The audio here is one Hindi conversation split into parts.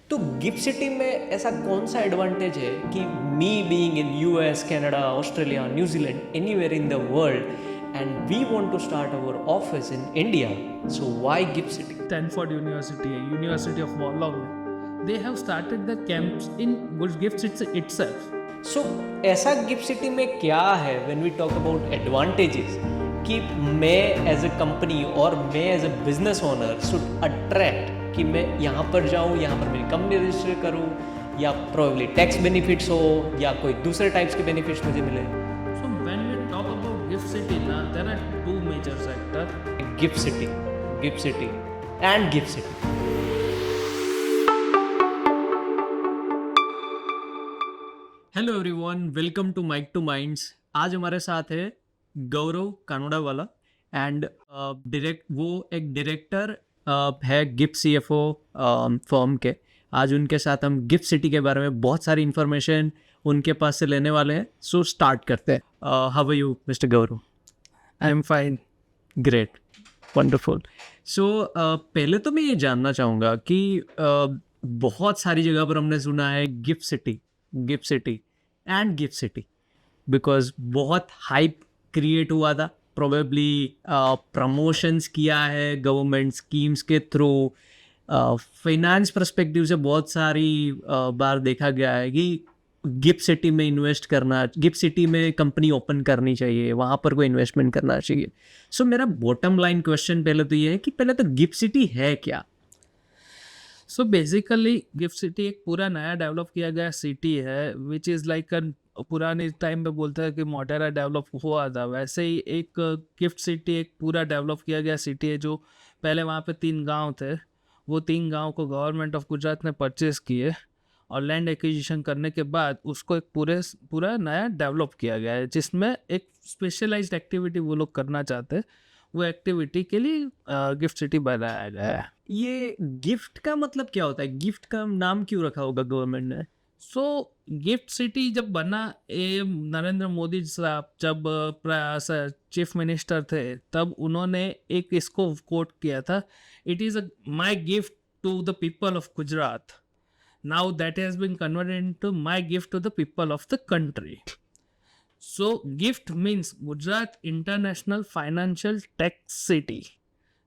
तो गिफ्ट सिटी में ऐसा कौन सा एडवांटेज है कि me being in US, Canada, Australia, New Zealand, anywhere in the world and we want to start our office in India, so why gift City? Stanford University, University of Wollongong, they have started the camps in Gift City itself. So ऐसा गिफ्ट सिटी में क्या है when we talk about advantages कि मैं एज अ कंपनी और मैं as a business owner should attract कि मैं यहाँ पर जाऊँ, यहाँ पर मेरी कंपनी रजिस्टर करूँ, या प्रोबेबली टैक्स बेनिफिट्स हो या कोई दूसरे टाइप्स के बेनिफिट्स मुझे मिले? So when we talk about Gift City, now there are two major sectors. Gift City and gift City. Hello everyone, welcome to Mic to Minds. आज हमारे साथ है गौरव कानोड़ा वाला एंड वो एक डायरेक्टर है गिफ्ट सीएफओ फर्म के। आज उनके साथ हम गिफ्ट सिटी के बारे में बहुत सारी इन्फॉर्मेशन उनके पास से लेने वाले हैं। सो स्टार्ट करते हैं। How are you mister Gaurav? I am fine. Great, wonderful. So पहले तो मैं ये जानना चाहूँगा कि बहुत सारी जगह पर हमने सुना है Gift City and gift city because बहुत हाइप क्रिएट हुआ था, प्रोबेबली प्रमोशंस किया है गवर्नमेंट स्कीम्स के थ्रू, फाइनेंस पर्सपेक्टिव से बहुत सारी बार देखा गया है कि गिफ्ट सिटी में इन्वेस्ट करना, गिफ्ट सिटी में कंपनी ओपन करनी चाहिए, वहाँ पर कोई इन्वेस्टमेंट करना चाहिए। सो मेरा बॉटम लाइन क्वेश्चन पहले तो ये है कि पहले तो गिफ्ट सिटी है क्या? So basically गिफ्ट सिटी एक पूरा नया डेवलप किया गया सिटी है, विच इज़ लाइक पुराने टाइम में बोलते हैं कि मोटेरा डेवलप हुआ था, वैसे ही एक गिफ्ट सिटी एक पूरा डेवलप किया गया सिटी है। जो पहले वहाँ पे 3 गांव थे, वो 3 गांव को गवर्नमेंट ऑफ गुजरात ने परचेस किए और लैंड एक्विजिशन करने के बाद उसको एक पूरा नया डेवलप किया गया है, जिसमें एक स्पेशलाइज्ड एक्टिविटी वो लोग करना चाहते हैं। वो एक्टिविटी के लिए गिफ्ट सिटी बनाया गया है। ये गिफ्ट का मतलब क्या होता है? गिफ्ट का नाम क्यों रखा होगा गवर्नमेंट ने? सो गिफ्ट सिटी जब बना, ये नरेंद्र मोदी साहब जब चीफ मिनिस्टर थे, तब उन्होंने एक इसको कोट किया था, it is my gift to the people of Gujarat. Now that has been converted into my gift to the people of the country. So gift means Gujarat International Financial Tech City.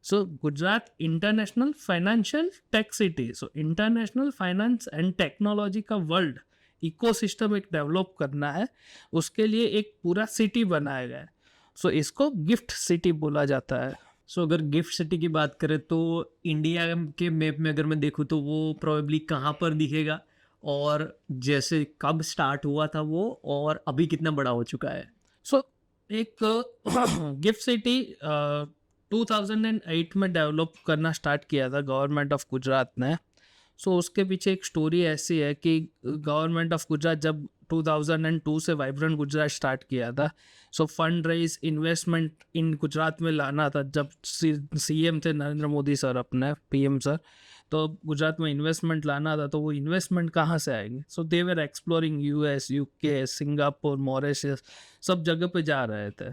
So Gujarat International Financial Tech City. So International Finance and Technology का वर्ल्ड इकोसिस्टम एक डेवलप करना है, उसके लिए एक पूरा सिटी बनाया गया है। सो इसको गिफ्ट सिटी बोला जाता है। सो अगर गिफ्ट सिटी की बात करें तो इंडिया के मैप में अगर मैं देखूँ तो वो प्रोबेबली कहाँ पर दिखेगा, और जैसे कब स्टार्ट हुआ था वो, और अभी कितना बड़ा हो चुका है? सो एक गिफ्ट सिटी 2008 में डेवलप करना स्टार्ट किया था गवर्नमेंट ऑफ गुजरात ने। सो उसके पीछे एक स्टोरी ऐसी है कि गवर्नमेंट ऑफ गुजरात जब 2002 से वाइब्रेंट गुजरात स्टार्ट किया था, so fund raise investment in Gujarat में लाना था। जब सीएम थे नरेंद्र मोदी सर, अपने पीएम सर, तो गुजरात में इन्वेस्टमेंट लाना था, तो वो इन्वेस्टमेंट कहाँ से आएंगे? So they were exploring US, UK, Singapore, Mauritius, सब जगह पे जा रहे थे।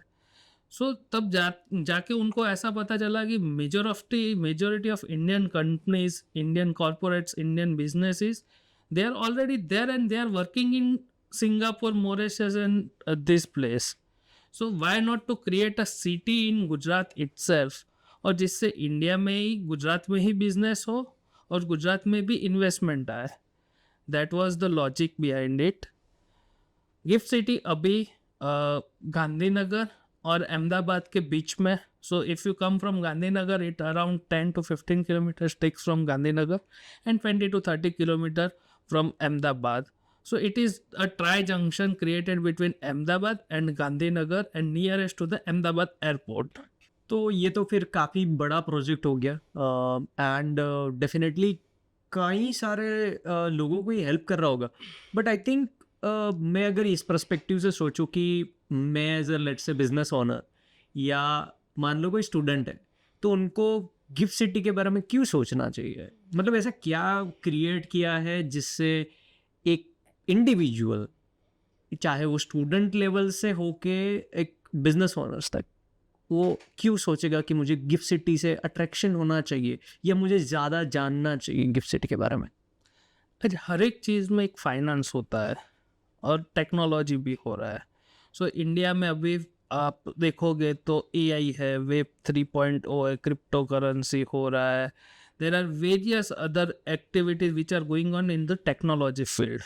सो तब जाके उनको ऐसा पता चला कि majority of Indian companies, Indian corporates, Indian businesses, they are already there and they are working in Singapore, Mauritius and this place. So why not to create a city in Gujarat itself, और जिससे इंडिया में ही, गुजरात में ही बिजनेस हो और गुजरात में भी इन्वेस्टमेंट आए। That was the logic behind it. Gift city अभी गांधीनगर और अहमदाबाद के बीच में। सो if you come from Gandhinagar, it around 10 to 15 kilometers takes from Gandhinagar and 20 to 30 kilometers from Ahmedabad. So it is a tri-junction created between Ahmedabad and Gandhinagar and nearest to the Ahmedabad airport. तो ये तो फिर काफ़ी बड़ा प्रोजेक्ट हो गया एंड डेफिनेटली कई सारे लोगों को ये हेल्प कर रहा होगा। बट आई थिंक मैं अगर इस पर्सपेक्टिव से सोचूं कि मैं as a let's say business owner, या मान लो कोई स्टूडेंट है, तो उनको गिफ्ट सिटी के बारे में क्यों सोचना चाहिए? मतलब ऐसा क्या क्रिएट किया है जिससे एक इंडिविजुअल, चाहे वो स्टूडेंट लेवल से होके एक बिजनेस ओनर्स तक, वो क्यों सोचेगा कि मुझे गिफ्ट सिटी से अट्रैक्शन होना चाहिए या मुझे ज़्यादा जानना चाहिए गिफ्ट सिटी के बारे में? आज हर एक चीज़ में एक फाइनेंस होता है और टेक्नोलॉजी भी हो रहा है। सो इंडिया में अभी आप देखोगे तो एआई है, वेब 3.0 है, क्रिप्टो करेंसी हो रहा है। There are various other activities which are going on in the technology field.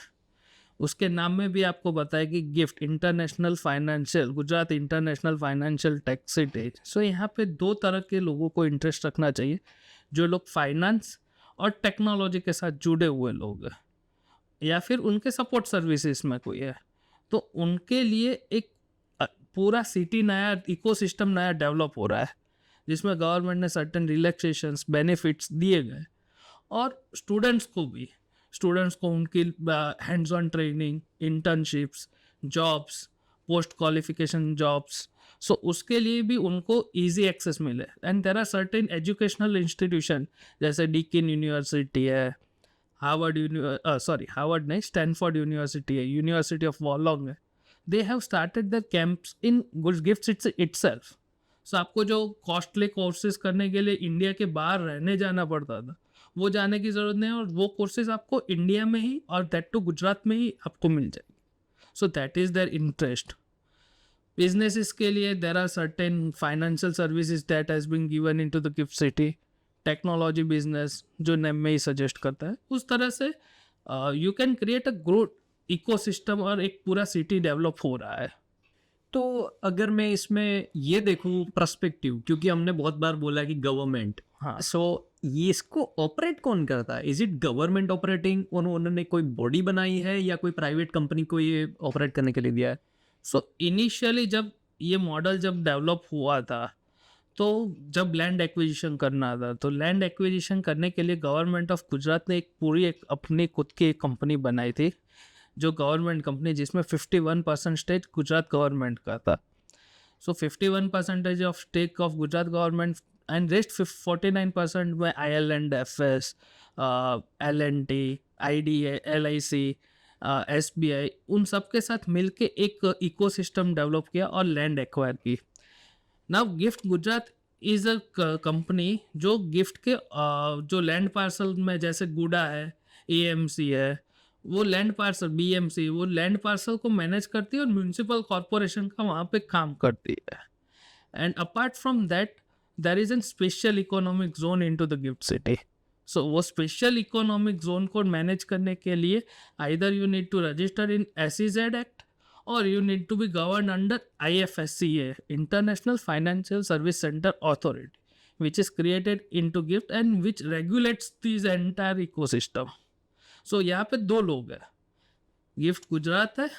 उसके नाम में भी आपको बताया कि GIFT international financial, Gujarat international financial tech city. So यहाँ पे दो तरह के लोगों को इंटरेस्ट रखना चाहिए, जो लोग फाइनेंस और टेक्नोलॉजी के साथ जुड़े हुए लोग हैं या फिर उनके सपोर्ट सर्विसेज में कोई है, तो उनके लिए एक पूरा सिटी नया इकोसिस्टम नया डेवलप हो रहा है, जिसमें गवर्नमेंट ने सर्टेन रिलैक्सेशंस बेनिफिट्स दिए गए। और स्टूडेंट्स को उनकी hands on training, internships, jobs, post qualification jobs, so उसके लिए भी उनको इजी एक्सेस मिले। And there are certain educational institution जैसे डीकिन यूनिवर्सिटी है, हार्वर्ड नहीं, स्टैनफोर्ड यूनिवर्सिटी है, यूनिवर्सिटी ऑफ वॉलोंग है। They have started their campus in gift City itself. So आपको जो कॉस्टली कोर्सेज करने के लिए इंडिया के बाहर रहने जाना पड़ता था, वो जाने की ज़रूरत नहीं है, और वो कोर्सेज आपको इंडिया में ही, और दैट टू गुजरात में ही आपको मिल जाएगी। So that is their interest. Businesses के लिए there are certain financial services that has been given into the gift City. Technology business जो नेम में ही सजेस्ट करता है, उस तरह से you can create a growth ecosystem और एक पूरा सिटी डेवलप हो रहा है। तो अगर मैं इसमें ये देखूं पर्सपेक्टिव, क्योंकि हमने बहुत बार बोला कि गवर्नमेंट, हाँ, सो ये इसको ऑपरेट कौन करता है? इज इट गवर्नमेंट ऑपरेटिंग, उन्होंने कोई बॉडी बनाई है या कोई प्राइवेट कंपनी को ये ऑपरेट करने के लिए दिया है? सो इनिशियली जब ये मॉडल जब डेवलप हुआ था, तो जब लैंड एक्विजिशन करना था, तो लैंड एक्विजिशन करने के लिए गवर्नमेंट ऑफ गुजरात ने एक अपनी खुद की एक कंपनी बनाई थी, जो गवर्नमेंट कंपनी, जिसमें 51% स्टेक गुजरात गवर्नमेंट का था। So 51% of stake of Gujarat government and rest 49% में IL&FS, L&T, IDA, LIC, SBI, उन सब के साथ मिलके एक इकोसिस्टम डेवलप किया और लैंड एक्वायर की। Now gift Gujarat is a company जो गिफ्ट के जो लैंड पार्सल में, जैसे गुडा है, AMC है, वो लैंड पार्सल, BMC, वो लैंड पार्सल को मैनेज करती है और म्यूनिसिपल कॉरपोरेशन का वहाँ पे काम करती है। And apart from that there is an special economic zone into the gift City. So वो स्पेशल इकोनॉमिक जोन को मैनेज करने के लिए either you need to register in SEZ act, or you need to be governed under IFSCA, International Financial Service Center Authority, which is created into GIFT and which regulates this entire ecosystem. So यहाँ पे दो लोग हैं, गिफ्ट गुजरात है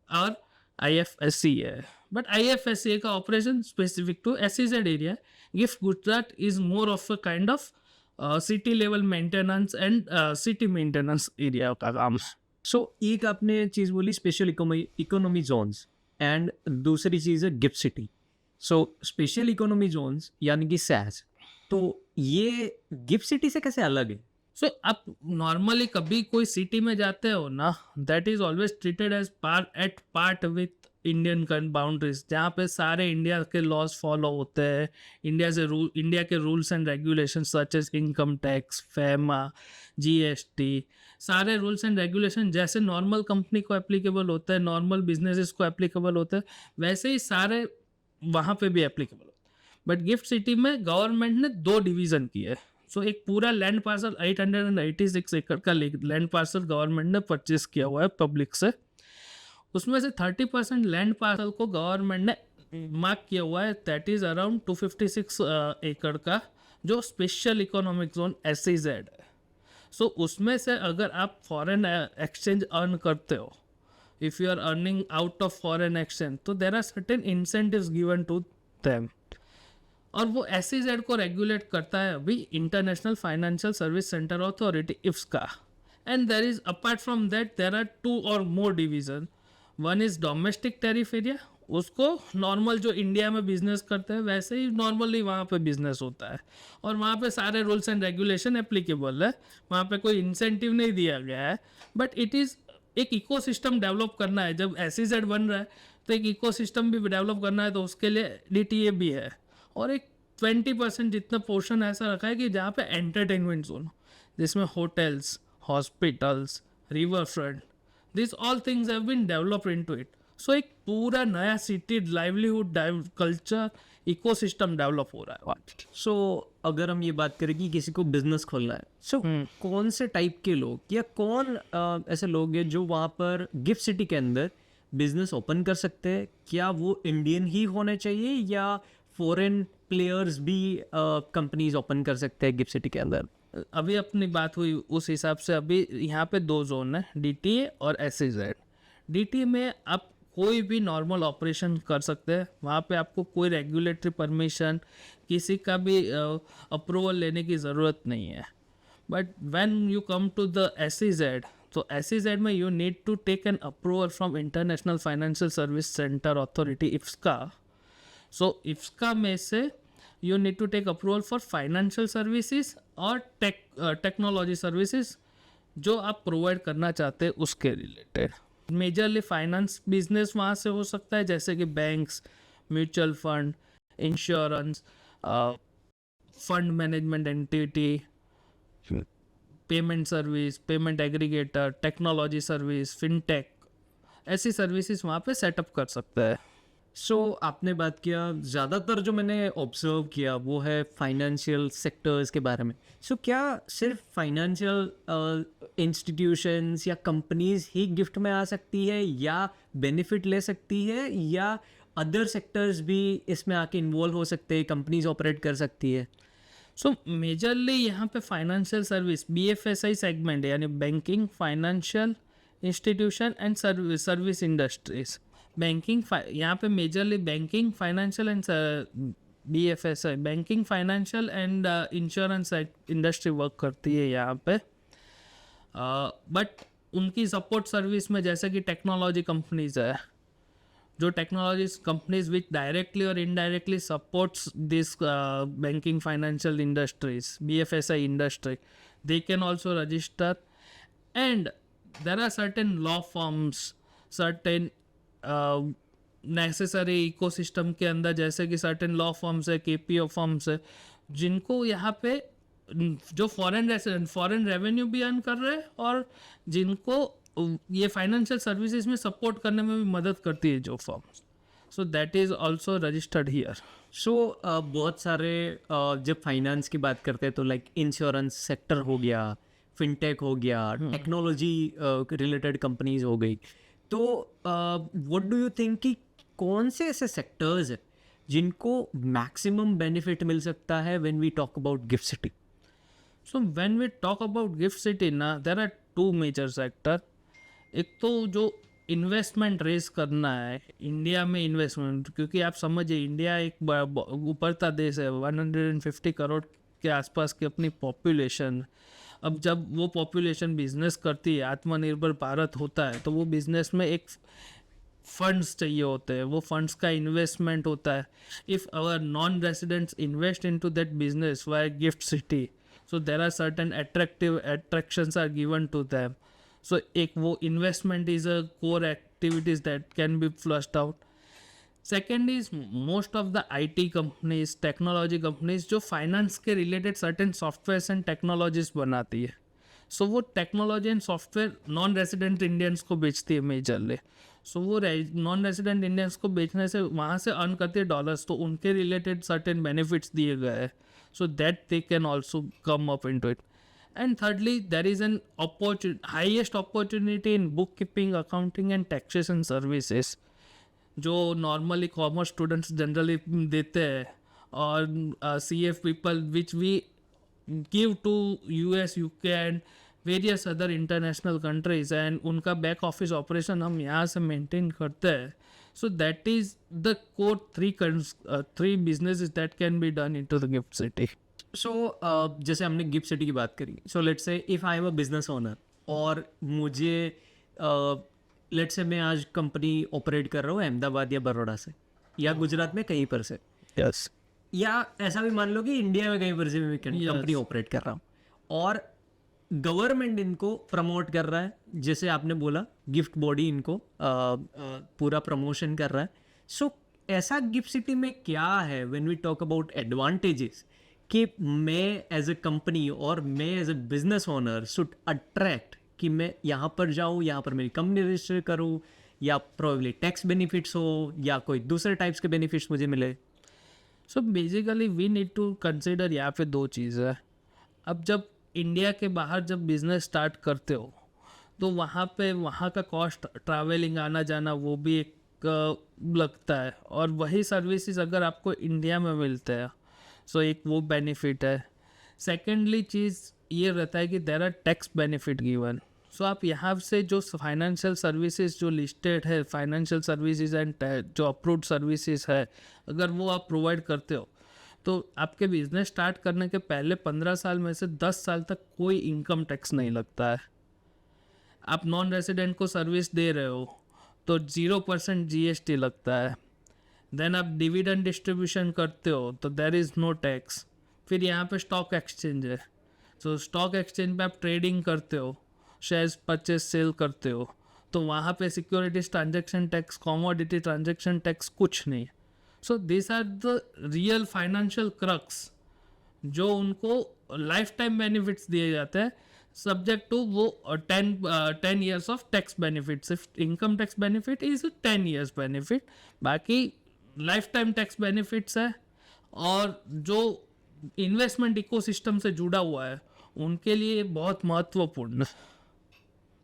और IFSCA है, बट IFSCA का operation specific to SEZ area. Gift Gujarat is more of a kind of city level maintenance and city maintenance area का काम। सो एक आपने चीज़ बोली स्पेशल इकोनॉमी जोन्स, एंड दूसरी चीज़ है Gift City. So special economy zones यानी कि SEZ, तो ये गिफ्ट सिटी से कैसे अलग है? सो आप नॉर्मली कभी कोई सिटी में जाते हो ना, that is always treated as part with Indian boundaries, जहाँ पे सारे इंडिया के लॉज फॉलो होते हैं, इंडिया के rules and regulation such as income tax, FEMA, GST, सारे रूल्स एंड रेगुलेशन जैसे नॉर्मल कंपनी को एप्लीकेबल होता है, नॉर्मल बिजनेसेस को एप्लीकेबल होता है, वैसे ही सारे वहाँ पे भी एप्लीकेबल होता है। बट गिफ्ट सिटी में गवर्नमेंट ने 2 डिवीज़न किए है। सो एक पूरा लैंड पार्सल 886 एकड़ का लैंड पार्सल गवर्नमेंट ने परचेज किया हुआ है पब्लिक से। उसमें से 30% लैंड पार्सल को गवर्नमेंट ने मार्क किया हुआ है, दैट इज़ अराउंड 256 एकड़ का, जो स्पेशल इकोनॉमिक जोन SEZ है। सो उसमें से अगर आप फॉरेन एक्सचेंज अर्न करते हो, if you are earning out of foreign exchange, तो there are certain incentives given to them, और वो SEZ को रेगुलेट करता है अभी international financial service centre authority, IFSCA। And there is apart from that there are 2 or more division. One is domestic tariff area, उसको नॉर्मल जो इंडिया में बिजनेस करते हैं वैसे ही नॉर्मली वहाँ पे बिजनेस होता है, और वहाँ पे सारे रूल्स एंड रेगुलेशन एप्लीकेबल है, वहाँ पे कोई इंसेंटिव नहीं दिया गया है। बट इट इज़ एक इकोसिस्टम डेवलप करना है, जब SEZ बन रहा है तो एक इकोसिस्टम भी डेवलप करना है, तो उसके लिए DTA भी है, और एक 20% जितना पोर्शन ऐसा रखा है कि जहाँ पे एंटरटेनमेंट जोन, जिसमें hotels, hospitals, riverfront. These all things have been developed into it. So एक पूरा नया city livelihood culture ecosystem develop हो रहा है वहाँ. सो अगर हम ये बात करें कि किसी को बिजनेस खोलना है, सो कौन से टाइप के लोग या कौन ऐसे लोग हैं जो वहाँ पर गिफ्ट सिटी के अंदर बिजनेस ओपन कर सकते हैं? क्या वो इंडियन ही होने चाहिए या फॉरेन प्लेयर्स भी कंपनीज ओपन कर सकते हैं गिफ्ट सिटी के अंदर? अभी अपनी बात हुई उस हिसाब से अभी यहाँ पे 2 जोन है, DTA और SEZ. DTA में आप कोई भी नॉर्मल ऑपरेशन कर सकते हैं. वहाँ पे आपको कोई रेगुलेटरी परमिशन, किसी का भी अप्रूवल लेने की ज़रूरत नहीं है. But when you come to the SEZ, तो SEZ में you need to take an approval from international financial service centre authority, IFSCA. So IFSCA में से you need to take approval for financial services और टेक्नोलॉजी सर्विसेज जो आप प्रोवाइड करना चाहते हैं उसके रिलेटेड. मेजरली फाइनेंस बिजनेस वहाँ से हो सकता है, जैसे कि banks, mutual fund, insurance, fund management entity, payment service, payment aggregator, technology service, fintech, ऐसी सर्विसेज वहाँ पे सेटअप कर सकता है. सो आपने बात किया, ज़्यादातर जो मैंने ऑब्जर्व किया वो है फाइनेंशियल सेक्टर्स के बारे में. सो क्या सिर्फ फाइनेंशियल इंस्टीट्यूशंस या कंपनीज ही गिफ्ट में आ सकती है या बेनिफिट ले सकती है, या अदर सेक्टर्स भी इसमें आके इन्वॉल्व हो सकते हैं, कंपनीज ऑपरेट कर सकती है? सो मेजरली यहाँ पे फाइनेंशियल सर्विस BFSI सेगमेंट यानी banking, financial institution and service industries. Banking यहाँ पे majorly banking, financial and BFSI, banking, financial and insurance industry work करती है यहाँ पे. बट उनकी सपोर्ट सर्विस में जैसे कि टेक्नोलॉजी कंपनीज है, जो टेक्नोलॉजी कंपनीज विच डायरेक्टली और indirectly supports this banking, financial industries, BFSI industry, they can also register. And there are certain law firms, certain necessary ecosystem के अंदर, जैसे कि सर्टेन लॉ फॉर्म्स है, KPO फॉर्म्स है, जिनको यहाँ पे जो फॉरेन रेवेन्यू भी अर्न कर रहे हैं और जिनको ये फाइनेंशियल सर्विसेज में सपोर्ट करने में भी मदद करती है जो forms. So that is also registered here. So बहुत सारे जब फाइनेंस की बात करते हैं तो लाइक इंश्योरेंस सेक्टर हो गया, फिनटेक हो गया, टेक्नोलॉजी रिलेटेड कंपनीज हो गई. तो व्हाट डू यू थिंक कि कौन से ऐसे सेक्टर्स हैं जिनको मैक्सिमम बेनिफिट मिल सकता है when we talk about Gift City? So when we talk about Gift City ना, देयर आर 2 मेजर सेक्टर. एक तो जो इन्वेस्टमेंट रेज करना है इंडिया में, इन्वेस्टमेंट, क्योंकि आप समझिए इंडिया एक उभरता देश है, 150 करोड़ के आसपास की अपनी पॉपुलेशन. अब जब वो पॉपुलेशन बिजनेस करती है, आत्मनिर्भर भारत होता है, तो वो बिजनेस में एक फंड्स चाहिए होते हैं, वो फंड्स का इन्वेस्टमेंट होता है. If our non residents invest into that business via GIFT City, so there are certain attractions are given to them. So एक वो investment is a core activities that can be flushed out. Second is most of the IT companies, technology companies जो फाइनेंस के related certain softwares and technologies बनाती है. सो वो technology and software non resident Indians को बेचती है मेजरली. सो वो नॉन रेसिडेंट इंडियंस को बेचने से वहाँ से अर्न करती है डॉलर्स, तो उनके रिलेटेड सर्टेन बेनिफिट्स दिए गए हैं, so that they can also come up into it. And thirdly, there is an highest opportunity in bookkeeping, accounting and taxation services, जो नॉर्मली कॉमर्स स्टूडेंट्स जनरली देते हैं, और CF people which we give to US, UK and various other international countries, and उनका बैक ऑफिस ऑपरेशन हम यहाँ से मेंटेन करते हैं. So that is the core 3 businesses that can be done into the gift City. So जैसे हमने गिफ्ट सिटी की बात करी, so let's say if I am a business owner और मुझे लेट्स से मैं आज कंपनी ऑपरेट कर रहा हूँ अहमदाबाद या बड़ौदा से या गुजरात में कहीं पर से, यस, या ऐसा भी मान लो कि इंडिया में कहीं पर से मैं कंपनी ऑपरेट कर रहा हूँ और गवर्नमेंट इनको प्रमोट कर रहा है, जैसे आपने बोला गिफ्ट बॉडी इनको पूरा प्रमोशन कर रहा है. सो ऐसा गिफ्ट सिटी में क्या है when we talk about advantages कि मैं एज अ कंपनी और मैं as a business owner should attract कि मैं यहाँ पर जाऊँ, यहाँ पर मेरी कंपनी रजिस्टर करूँ, या प्रोबेबली टैक्स बेनिफिट्स हो या कोई दूसरे टाइप्स के बेनिफिट्स मुझे मिले? So basically we need to consider यहाँ पे दो चीज़ है. अब जब इंडिया के बाहर जब बिजनेस स्टार्ट करते हो तो वहाँ पे वहाँ का कॉस्ट ट्रैवलिंग आना जाना वो भी एक लगता है, और वही सर्विसेज अगर आपको इंडिया में मिलते हैं सो एक वो बेनिफिट है. सेकेंडली चीज़ ये रहता है कि there are tax benefit given. So आप यहाँ से जो फाइनेंशियल सर्विसेज जो लिस्टेड है, फाइनेंशियल सर्विसेज एंड जो अप्रूव्ड सर्विसेज है, अगर वो आप प्रोवाइड करते हो तो आपके बिजनेस स्टार्ट करने के पहले 15 साल में से 10 साल तक कोई इनकम टैक्स नहीं लगता है. आप नॉन रेसिडेंट को सर्विस दे रहे हो तो 0% GST लगता है. देन आप डिविडेंड डिस्ट्रीब्यूशन करते हो तो देर इज़ नो टैक्स. फिर यहाँ पे स्टॉक एक्सचेंज है. सो स्टॉक एक्सचेंज पे आप ट्रेडिंग करते हो, शेयर्स परचेज सेल करते हो, तो वहाँ पे securities transaction tax, commodity transaction tax कुछ नहीं. So this are the real financial crux जो उनको लाइफ टाइम बेनिफिट्स दिए जाते हैं, सब्जेक्ट टू वो 10 years ऑफ टैक्स बेनिफिट. सिर्फ income tax benefit is 10 years benefit, बाकी लाइफ टाइम टैक्स बेनिफिट्स है. और जो इन्वेस्टमेंट इकोसिस्टम से जुड़ा हुआ है उनके लिए बहुत महत्वपूर्ण,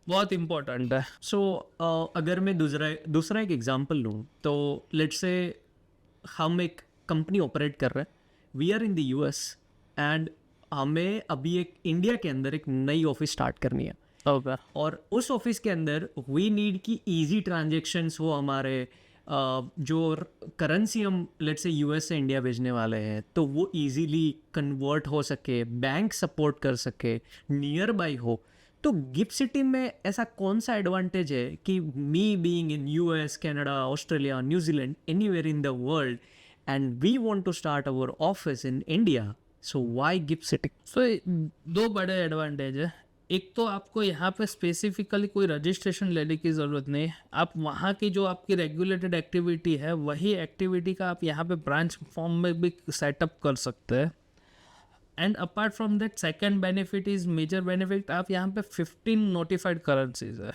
बहुत इम्पोर्टेंट है. सो अगर मैं दूसरा एक एग्जांपल लूँ तो लेट्स से हम एक कंपनी ऑपरेट कर रहे हैं, we are in the US, and हमें अभी एक इंडिया के अंदर एक नई ऑफिस स्टार्ट करनी है. ओके. और उस ऑफिस के अंदर वी नीड की इजी ट्रांजेक्शन्स हो हमारे, जो करेंसी हम लेट्स से US से इंडिया भेजने वाले हैं तो वो इजीली कन्वर्ट हो सके, बैंक सपोर्ट कर सके, नियर बाई हो. तो गिफ्ट सिटी में ऐसा कौन सा एडवांटेज है कि me being in US, Canada, Australia, New Zealand, anywhere in the world, and we want to start our office in India, so why gift City? So दो बड़े एडवांटेज है. एक तो आपको यहाँ पे स्पेसिफिकली कोई रजिस्ट्रेशन लेने की ज़रूरत नहीं है. आप वहाँ की जो आपकी रेगुलेटेड एक्टिविटी है वही एक्टिविटी का आप यहाँ पे ब्रांच फॉर्म में भी सेटअप कर सकते हैं. And apart from that second benefit is major benefit, आप यहाँ पे 15 नोटिफाइड करेंसीज है.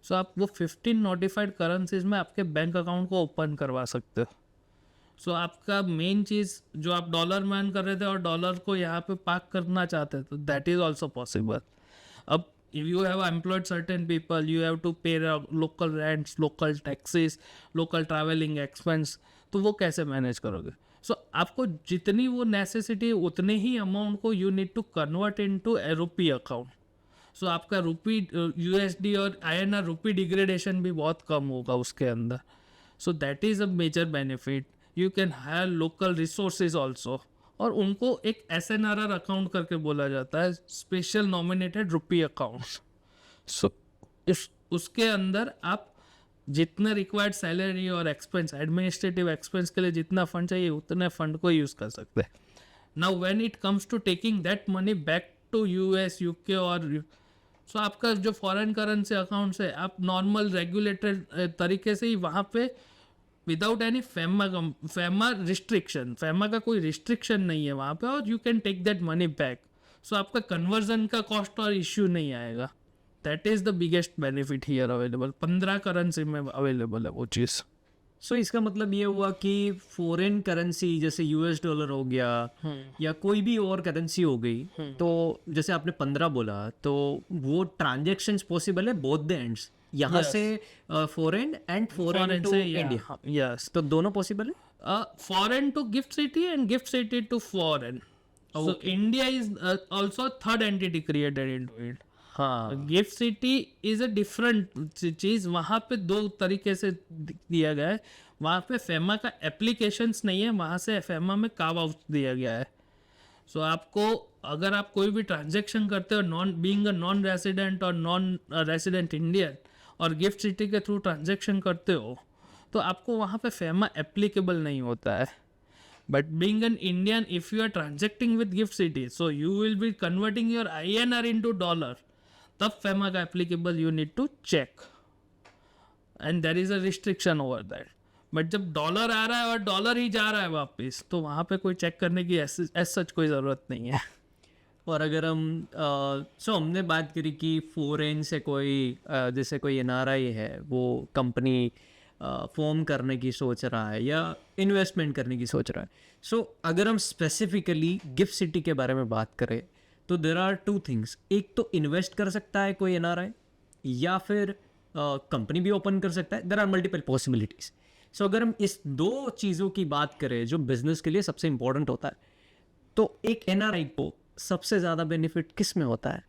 सो आप वो 15 नोटिफाइड करेंसीज में आपके बैंक अकाउंट को ओपन करवा सकते हो. सो आपका मेन चीज़ जो आप डॉलर में अर्न कर रहे थे और डॉलर को यहाँ पे पार्क करना चाहते थे, तो दैट इज़ ऑल्सो पॉसिबल. अब if you have employed certain people, you have to pay local rents, local taxes, local traveling expense, तो वो कैसे मैनेज करोगे? सो आपको जितनी वो नेसेसिटी उतने ही अमाउंट को you need to convert into rupee account. So आपका रुपी USD और INR रुपी डिग्रेडेशन भी बहुत कम होगा उसके अंदर. So that is a major benefit. You can hire local resources also, और उनको एक SNRR अकाउंट करके बोला जाता है, special nominated rupee account. So उसके अंदर आप जितने रिक्वायर्ड सैलरी और एक्सपेंस, एडमिनिस्ट्रेटिव एक्सपेंस के लिए जितना फंड चाहिए उतने फंड को यूज़ कर सकते हैं. Now when it comes to taking that money back to US, UK और सो आपका जो फॉरेन करेंसी अकाउंट्स है आप नॉर्मल रेगुलेटेड तरीके से ही वहाँ पे without any FEMA restriction, FEMA का कोई रिस्ट्रिक्शन नहीं है वहाँ पे, और you can take that money back. So आपका कन्वर्जन का कॉस्ट और इश्यू नहीं आएगा. That is the biggest benefit here available. 15 currency में अवेलेबल है वो चीज़. सो इसका मतलब ये हुआ कि फॉरेन करेंसी जैसे US डॉलर हो गया या कोई भी और करेंसी हो गई, तो जैसे आपने 15 बोला, तो वो ट्रांजेक्शन्स पॉसिबल है बोथ द एंड्स, यहाँ Yes. से foreign and foreign to India, yes. तो दोनों पॉसिबल है. Foreign to gift city and gift city to foreign. So India is also third entity created into it. हाँ, GIFT city is a different चीज़. वहाँ पे दो तरीके से दिया गया है. वहाँ पे फेमा का एप्लीकेशंस नहीं है, वहाँ से फेमा में कार्व आउट दिया गया है. सो आपको अगर आप कोई भी ट्रांजेक्शन करते हो बीइंग अ नॉन रेसिडेंट और नॉन रेसिडेंट इंडियन और गिफ्ट सिटी के थ्रू ट्रांजेक्शन करते हो तो आपको वहाँ पे फेमा एप्लीकेबल नहीं होता है. But being an Indian, if you are transacting with GIFT City, so you will be converting your INR into dollar, तब फेमा का applicable you need to check, and there is a restriction over that. But जब डॉलर आ रहा है और डॉलर ही जा रहा है वापस, तो वहाँ पे कोई चेक करने की एज सच कोई ज़रूरत नहीं है। और अगर हम हमने बात करी कि फॉरेन से कोई जैसे कोई एनआरआई है वो कंपनी फॉर्म करने की सोच रहा है या इन्वेस्टमेंट करने की सोच रहा है, सो अगर हम स्पेसिफिकली गिफ्ट सिटी के बारे में बात करें तो देर आर टू थिंग्स। एक तो इन्वेस्ट कर सकता है कोई एनआरआई, या फिर कंपनी भी ओपन कर सकता है। There are multiple possibilities. So अगर हम इस दो चीज़ों की बात करें जो बिजनेस के लिए सबसे इंपॉर्टेंट होता है, तो एक एनआरआई को सबसे ज़्यादा बेनिफिट किस में होता है?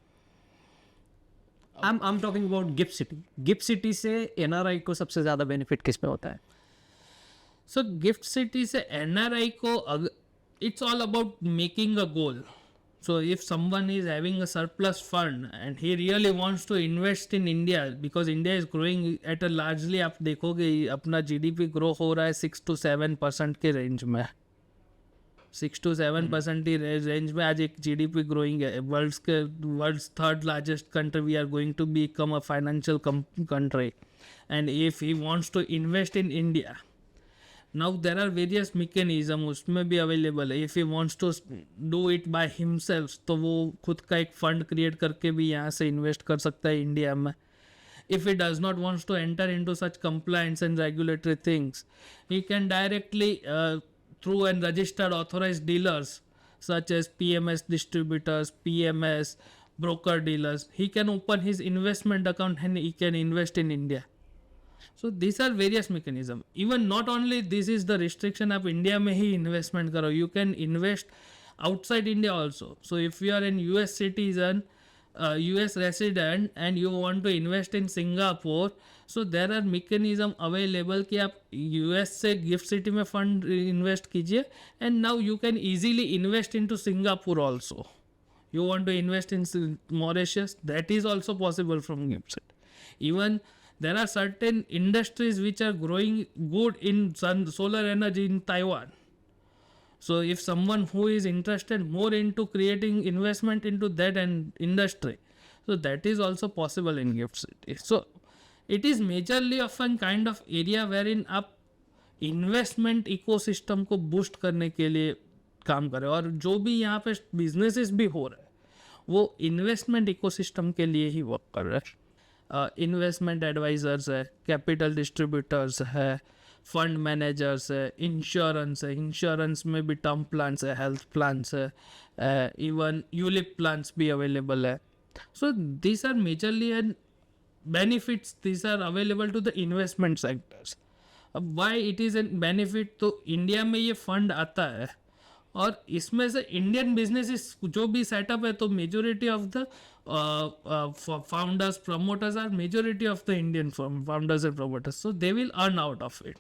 I am talking about Gift city. Gift city से एनआरआई को सबसे ज़्यादा बेनिफिट किस में होता है? सो गिफ्ट सिटी से एनआरआई को, it's all about making a goal. So if someone is having a surplus fund and he really wants to invest in India, because India is growing at a largely, आप देखोगे अपना GDP ग्रो हो रहा है 6 to 7% के रेंज में, 6 to 7% की रेंज में आज एक GDP ग्रोइंग है। World's third largest country, we are going to become a financial country, and if he wants to invest in India, now there are various mechanism उसमें भी अवेलेबल है। If he wants to do it by himself, तो वो खुद का एक फंड क्रिएट करके भी यहाँ से इन्वेस्ट कर सकता है इंडिया में। If he does not wants to enter into such compliance and regulatory things, he can directly through and registered authorized dealers such as PMS distributors, PMS broker dealers, he can open his investment account and he can invest in India. So these are various mechanism. Even not only this is the restriction of India में ही investment करो, you can invest outside India also. So if you are an US citizen, US resident and you want to invest in Singapore, so there are mechanism available कि आप US से गिफ्ट सिटी में फंड इन्वेस्ट कीजिए, and now you can easily invest into Singapore also. You want to invest in Mauritius, that is also possible from gift city. Even there are certain industries which are growing good in solar energy in Taiwan. So if someone who is interested more into creating investment into that and industry, so that is also possible in gift city. So it is majorly of a kind of area wherein आप इन्वेस्टमेंट इकोसिस्टम को बूस्ट करने के लिए काम करें, और जो भी यहाँ पे बिजनेसेस भी हो रहे हैं वो इन्वेस्टमेंट इकोसिस्टम के लिए ही वर्क कर रहे हैं। इन्वेस्टमेंट एडवाइजर्स है, कैपिटल डिस्ट्रीब्यूटर्स है, फंड मैनेजर्स है, इंश्योरेंस में भी टर्म प्लान्स है, हेल्थ प्लान्स है, इवन यूलिप प्लान्स भी अवेलेबल है। So these are majorly and benefits, these are available to the investment sectors. अब why it is an benefit, तो इंडिया में ये फंड आता है और इसमें से इंडियन बिजनेसेस जो भी सेटअप है, तो majority of the founders promoters are majority of the Indian founders and promoters, so they will earn out of it.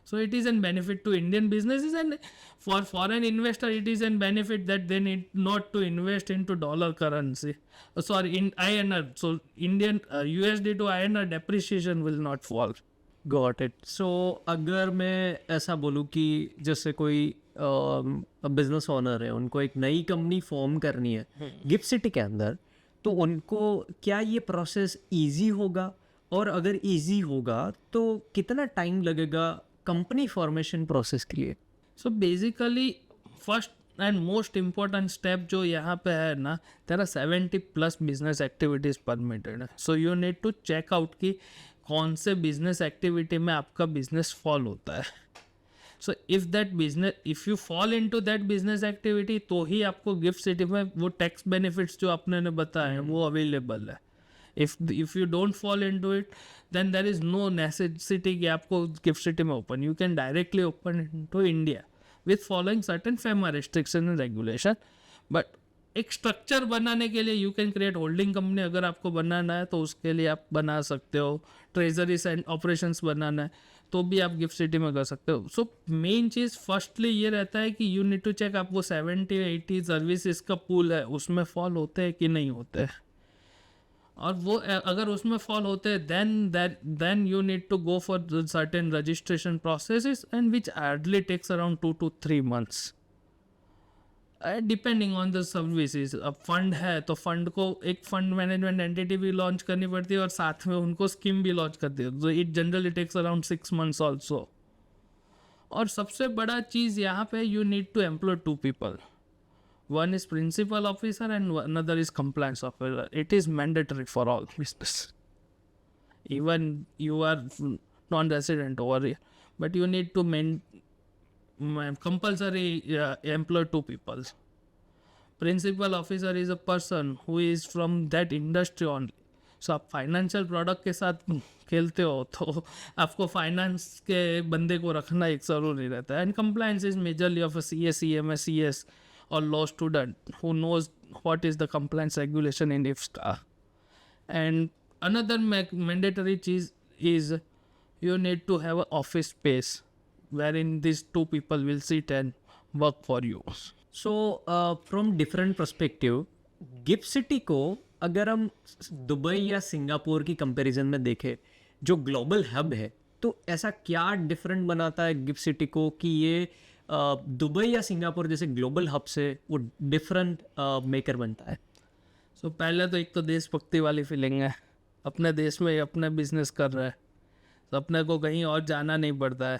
So it is a benefit to Indian businesses, and for foreign investor it is a benefit that they need not to invest into dollar currency, in INR. So Indian USD to INR depreciation will not fall. Got it. So अगर मैं ऐसा बोलूँ कि जैसे कोई बिजनेस ओनर है, उनको एक नई कंपनी फॉर्म करनी है गिफ्ट सिटी के अंदर, तो उनको क्या ये प्रोसेस इजी होगा, और अगर इजी होगा तो कितना टाइम लगेगा कंपनी फॉर्मेशन प्रोसेस के लिए? So basically first and most important step जो यहाँ पे है ना, there are 70+ business activities permitted है। So you need to check out कि कौन से बिजनेस एक्टिविटी में आपका बिजनेस फॉल होता है। So if you fall into that business activity, तो ही आपको गिफ्ट सिटी में वो टैक्स बेनिफिट्स जो आपने ने बताए हैं वो अवेलेबल है। If you don't fall into it, then there is no necessity कि आपको गिफ्ट सिटी में open, you can directly open into India with following certain FEMA restriction and regulation. But एक स्ट्रक्चर बनाने के लिए you can create holding company, अगर आपको बनाना है तो उसके लिए आप बना सकते हो। ट्रेजरीज एंड ऑपरेशंस बनाना है तो भी आप गिफ्ट सिटी में कर सकते हो। सो मेन चीज़ फर्स्टली ये रहता है कि यू नीड टू चेक आप वो 70-80 सर्विसेज का पूल है उसमें फॉल होते हैं कि नहीं होते हैं, और वो अगर उसमें फॉल होते हैं then you need to go for certain registration processes, and which hardly takes around 2 to 3 months depending on the services. अब फंड है तो फंड को एक फंड मैनेजमेंट एंटिटी भी लॉन्च करनी पड़ती है और साथ में उनको स्कीम भी लॉन्च करती है, तो it generally takes around 6 months also. और सबसे बड़ा चीज़ यहाँ पे you need to employ 2 people. One is principal officer and another is compliance officer. It is mandatory for all business. Even you are non-resident over here, but you need to compulsory employ 2 people. Principal officer is a person who is from that industry only. So आप फाइनेंशियल प्रोडक्ट के साथ खेलते हो तो आपको फाइनेंस के बंदे को रखना एक ज़रूरी रहता है. And compliance is majorly of a CS, CMS, CS or law student who knows what is the compliance regulation in IFSCA. And another mandatory cheese is you need to have an office space wherein these 2 people will sit and work for you. So from different perspective gift city को अगर हम दुबई या सिंगापुर की कंपैरिजन में देखें जो ग्लोबल हब है, तो ऐसा क्या डिफरेंट बनाता है गिफ्ट सिटी को कि ये दुबई या सिंगापुर जैसे ग्लोबल हब से वो डिफरेंट मेकर बनता है? सो पहले तो एक तो देशभक्ति वाली फीलिंग है. अपने देश में अपना बिजनेस कर रहा है तो अपने को कहीं और जाना नहीं पड़ता है.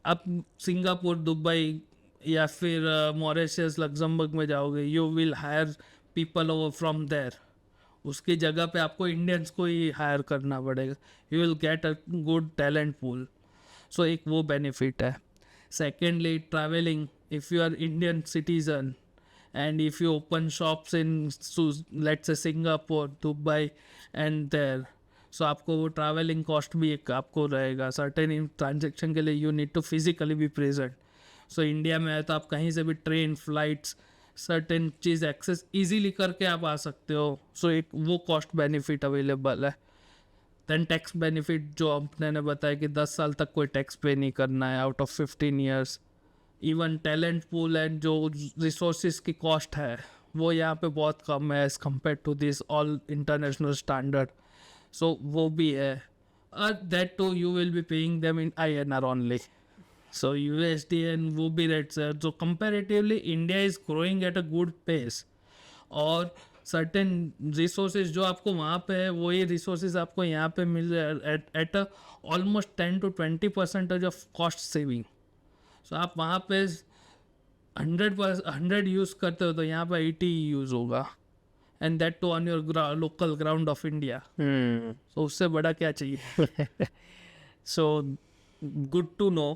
आप सिंगापुर, दुबई या फिर मॉरिशस, लग्जमबर्ग में जाओगे, you will hire people over from there. उसकी जगह पे आपको इंडियंस को ही हायर करना पड़ेगा. You will get a good talent pool. So एक वो बेनिफिट है. Secondly travelling, if you are Indian citizen and if you open shops in let's say Singapore, Dubai and there, so आपको वो ट्रैवलिंग कॉस्ट भी एक आपको रहेगा. सर्टेन ट्रांजेक्शन के लिए you need to physically be present. So India में है तो आप कहीं से भी ट्रेन, फ्लाइट्स, सर्टेन चीज़ एक्सेस इजीली करके आप आ सकते हो. सो एक वो कॉस्ट बेनिफिट अवेलेबल है. दैन टैक्स बेनिफिट जो अपने ने बताया कि 10 साल तक कोई टैक्स पे नहीं करना है out of 15 years. Even talent pool and जो रिसोर्सेज की कॉस्ट है वो यहाँ पे बहुत कम है as compare to this all international standard. So वो भी है. That too you will be paying them in INR only. So USD and वो भी रेट्स है. जो comparatively India is growing at a good pace. और सर्टेन रिसोर्सेज जो आपको वहाँ पे है वही रिसोर्सेज आपको यहाँ पे मिल रहे at a almost 10 to 20% of cost saving. So आप वहाँ पे 100 यूज़ करते हो तो यहाँ पे 80 यूज़ होगा. And that too on your local ground of India. So उससे बड़ा क्या चाहिए? So good to know.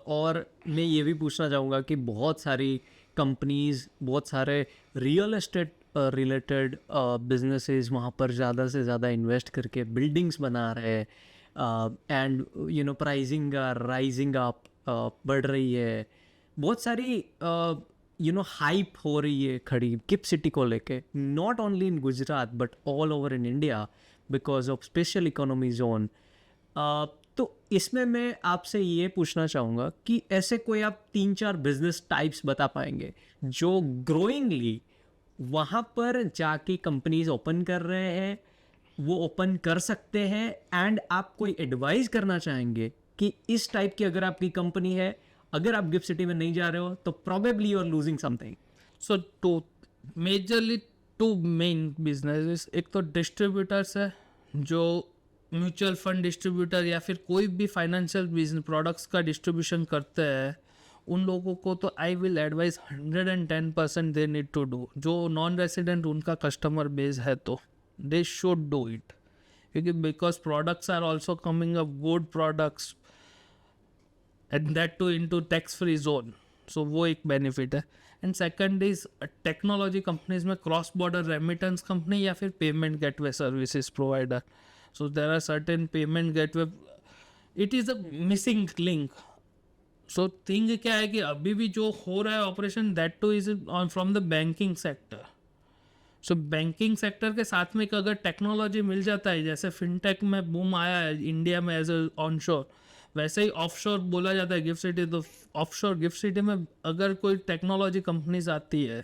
और मैं ये भी पूछना चाहूँगा कि बहुत सारी कंपनीज, बहुत सारे रियल एस्टेट रिलेटेड बिजनेसेस वहाँ पर ज़्यादा से ज़्यादा इन्वेस्ट करके बिल्डिंग्स बना रहे हैं. And you know pricing rising up बढ़ रही है. बहुत सारी यू नो हाइप हो रही है खड़ी गिफ्ट सिटी को लेके, not only in Gujarat but all over in India because of special economy zone. तो इसमें मैं आपसे ये पूछना चाहूँगा कि ऐसे कोई आप 3-4 बिजनेस टाइप्स बता पाएंगे जो ग्रोइंगली वहाँ पर जाके कंपनीज ओपन कर रहे हैं, वो ओपन कर सकते हैं, एंड आप कोई एडवाइस करना चाहेंगे कि इस टाइप की अगर आपकी कंपनी है, अगर आप गिफ्ट सिटी में नहीं जा रहे हो तो probably you are losing something. So two majorly 2 main businesses. एक तो डिस्ट्रीब्यूटर्स है जो म्यूचुअल फंड डिस्ट्रीब्यूटर या फिर कोई भी फाइनेंशियल बिजनेस प्रोडक्ट्स का डिस्ट्रीब्यूशन करते हैं. उन लोगों को तो I will advise 110% they need to do. जो नॉन रेसिडेंट उनका कस्टमर बेस है तो दे शुड डू इट, क्योंकि because products are also coming up good products and that too into tax free zone. So वो एक बेनिफिट है. And second is technology companies में क्रॉस बॉर्डर रेमिटेंस कंपनी या फिर payment gateway services provider. So there are certain payment gateway. It is a missing link. So thing क्या है कि अभी भी जो हो रहा है operation that too is on from the banking sector. So banking sector के साथ में अगर टेक्नोलॉजी मिल जाता है, जैसे फिनटेक में बूम आया है इंडिया में एज ए ऑनशोर, वैसे ही ऑफशोर बोला जाता है गिफ्ट सिटी. तो ऑफशोर गिफ्ट सिटी में अगर कोई टेक्नोलॉजी कंपनीज आती है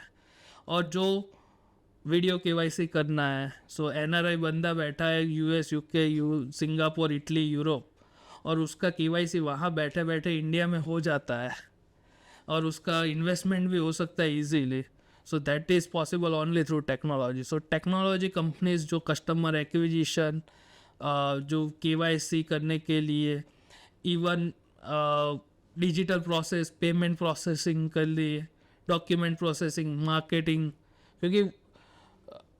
और जो वीडियो KYC करना है, सो NRI बंदा बैठा है US, UK, Singapore, Italy, Europe, और उसका KYC वहाँ बैठे बैठे इंडिया में हो जाता है और उसका इन्वेस्टमेंट भी हो सकता है easily. So that is possible only through technology. So technology companies जो कस्टमर एक्विजिशन, जो KYC करने के लिए, even digital process, payment processing कर लिए, डॉक्यूमेंट प्रोसेसिंग, मार्केटिंग, क्योंकि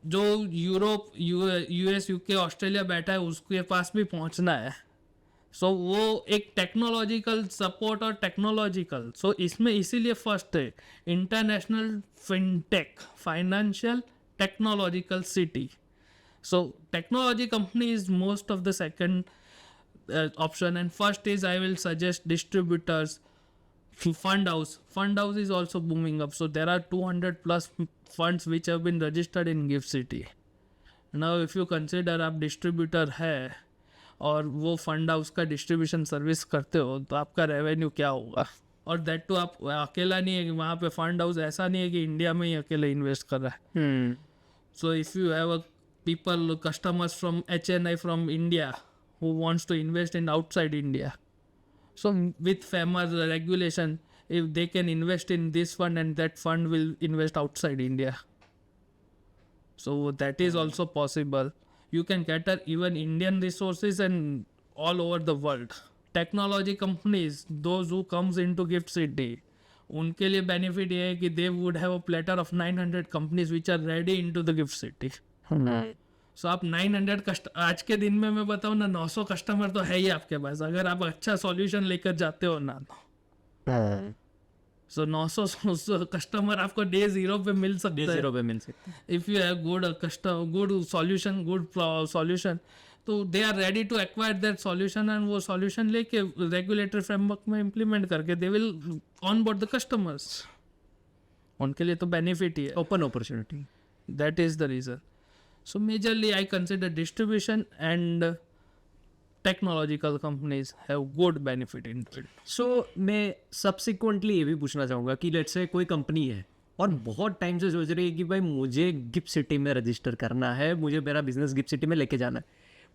जो यूरोप, यूएस, यूके, ऑस्ट्रेलिया बैठा है उसके पास भी पहुंचना है. सो वो एक टेक्नोलॉजिकल सपोर्ट और टेक्नोलॉजिकल, सो इसमें इसीलिए फर्स्ट है international fintech, financial technological city. So technology company is most of the second option, and first is I will suggest distributors, fund house. Fund house is also booming up. So there are 200 plus funds which have been registered in Gift City. Now if you consider आप distributor है और वो फंड हाउस का डिस्ट्रीब्यूशन सर्विस करते हो तो आपका रेवेन्यू क्या होगा. और दैट टू आप अकेला नहीं है कि वहाँ पे फंड हाउस ऐसा नहीं है कि इंडिया में ही अकेले इन्वेस्ट कर रहा है. So if you have a customers from HNI from India who wants to invest in outside India, so with FEMA regulation, if they can invest in this fund and that fund will invest outside India, so that is also possible. You can cater even Indian resources and all over the world. Technology companies, those who comes into Gift City, उनके लिए बेनिफिट ये है कि they would have a platter of 900 companies which are ready into the Gift City. सो आप 900 आज के दिन में मैं बताऊँ ना, 900 कस्टमर तो है ही आपके पास अगर आप अच्छा सॉल्यूशन लेकर जाते हो ना तो. सो 900 कस्टमर आपको डे जीरो पे मिल सकते हैं. जीरो पे मिल सकते हैं. If you have good solution, good solution, तो they are ready to acquire that solution, and वो सॉल्यूशन लेके रेगुलेटरी फ्रेमवर्क में इम्प्लीमेंट करके they will on board the customers. उनके लिए तो बेनिफिट ही है, open opportunity. That is the reason. So majorly I consider distribution and technological companies have good benefit in it. So मैं subsequently ये भी पूछना चाहूँगा कि let's say कोई कंपनी है और बहुत टाइम से सोच रही है कि भाई मुझे गिफ्ट सिटी में रजिस्टर करना है, मुझे मेरा बिजनेस गिफ्ट सिटी में लेके जाना है,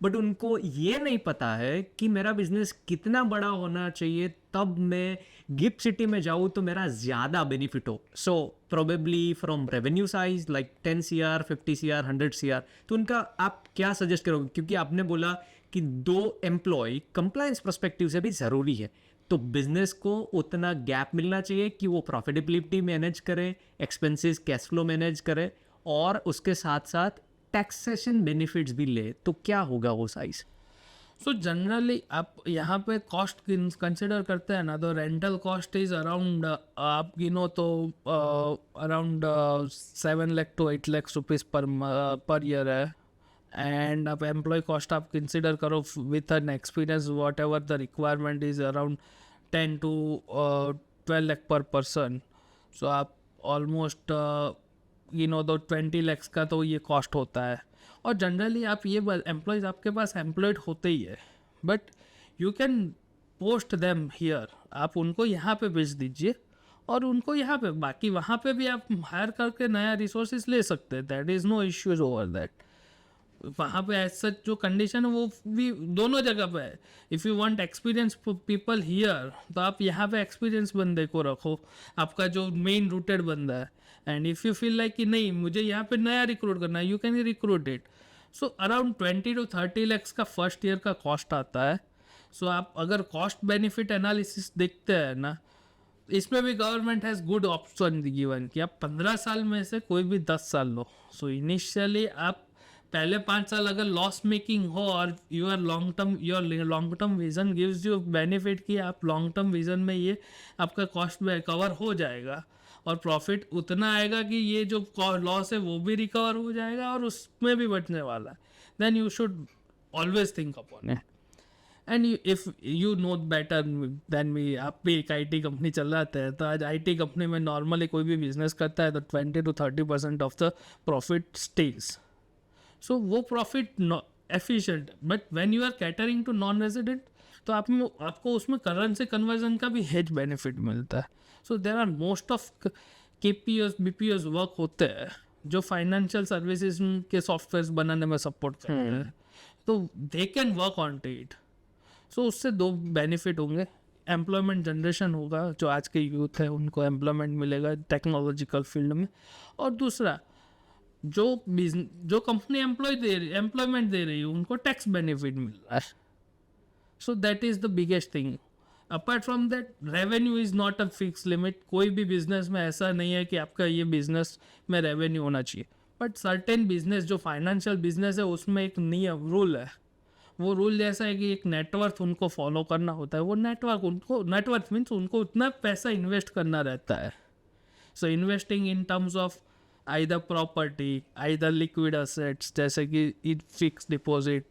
बट उनको ये नहीं पता है कि मेरा बिजनेस कितना बड़ा होना चाहिए तब मैं गिफ्ट सिटी में जाऊँ तो मेरा ज़्यादा बेनिफिट हो. So probably from revenue size like 10 CR, 50 CR, 100 CR, तो उनका आप क्या सजेस्ट करोगे? क्योंकि आपने बोला कि 2 एम्प्लॉय कंप्लायंस पर्सपेक्टिव से भी ज़रूरी है, तो बिजनेस को उतना गैप मिलना चाहिए कि वो प्रॉफिटेबिलिटी मैनेज करे, एक्सपेंसेस कैश फ्लो मैनेज करे और उसके साथ साथ टैक्सेशन बेनिफिट्स भी ले, तो क्या होगा वो साइज? सो जनरली आप यहाँ पे कॉस्ट कंसिडर करते हैं ना, तो रेंटल कॉस्ट इज अराउंड, आप गिनो तो around 7 lakh to 8 lakh rupees per year है. एंड आप एम्प्लॉय कॉस्ट आप कंसिडर करो with an experience, what ever the requirement is around 10 to 12 lakh पर पर्सन. सो आप ऑलमोस्ट तो 20 lakhs का तो ये कॉस्ट होता है. और जनरली आप ये एम्प्लॉयज़ आपके पास एम्प्लॉयड होते ही है, but you can post them here. आप उनको यहाँ पे भेज दीजिए और उनको यहाँ पे, बाकी वहाँ पे भी आप हायर करके नया रिसोर्सेज ले सकते हैं. That is no issues over that. वहाँ पे ऐसा जो कंडीशन है वो भी दोनों जगह पे है. If you want experience people here, तो आप यहाँ पे एक्सपीरियंस बंदे को रखो, आपका जो मेन रूटेड बंदा है. And if you feel like कि नहीं मुझे यहाँ पे नया रिक्रूट करना है, you can recruit it. So around 20 to 30 lakhs का फर्स्ट ईयर का कॉस्ट आता है. सो आप अगर कॉस्ट बेनिफिट एनालिसिस देखते हैं ना, इसमें भी government has good option given कि आप 15 साल में से कोई भी 10 साल लो. सो इनिशियली आप पहले 5 साल अगर लॉस मेकिंग हो और your long term vision gives you benefit कि आप लॉन्ग टर्म विजन में ये आपका कॉस्ट कवर हो जाएगा और प्रॉफिट उतना आएगा कि ये जो लॉस है वो भी रिकवर हो जाएगा और उसमें भी बचने वाला है, then you should always think upon it. And if you know better than me, आप भी एक IT कंपनी चलाते हैं, तो आज IT कंपनी में नॉर्मली कोई भी बिजनेस करता है तो 20 to 30% of the profit stage. So वो profit efficient, but when you are catering to non resident तो आपको उसमें करेंसी कन्वर्जन का भी हेज बेनिफिट मिलता है. So there are most of KPOs BPOs work होते हैं जो फाइनेंशियल सर्विसेज के सॉफ्टवेयर बनाने में सपोर्ट करते हैं, तो they can work on it. So उससे 2 बेनिफिट होंगे. एम्प्लॉयमेंट जनरेशन होगा, जो आज के यूथ है उनको एम्प्लॉयमेंट मिलेगा टेक्नोलॉजिकल फील्ड में. और दूसरा, जो कंपनी एम्प्लॉयमेंट दे रही है उनको टैक्स बेनिफिट मिल रहा है. सो that is the biggest thing. Apart from that revenue is not a fix limit. कोई भी बिजनेस में ऐसा नहीं है कि आपका ये बिजनेस में रेवेन्यू होना चाहिए. बट सर्टेन बिजनेस जो फाइनेंशियल बिजनेस है उसमें एक नियम रूल है. वो रूल जैसा है कि एक नेटवर्थ उनको फॉलो करना होता है. वो नेटवर्थ मीन्स उनको उतना पैसा इन्वेस्ट करना रहता है. So investing in terms of either property, either liquid assets जैसे कि फिक्स डिपॉजिट,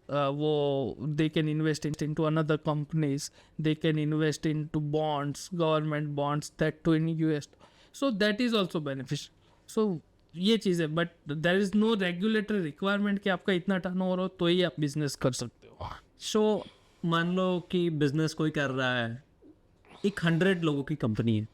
वो they can invest into another companies, they can invest into bonds, government bonds, that too in US. So that is also beneficial. So ये चीज़ है. But there is no regulatory requirement कि आपका इतना टर्नओवर हो तो ही आप बिजनेस कर सकते हो. सो मान लो कि बिजनेस कोई कर रहा है, एक 100 लोगों की कंपनी है.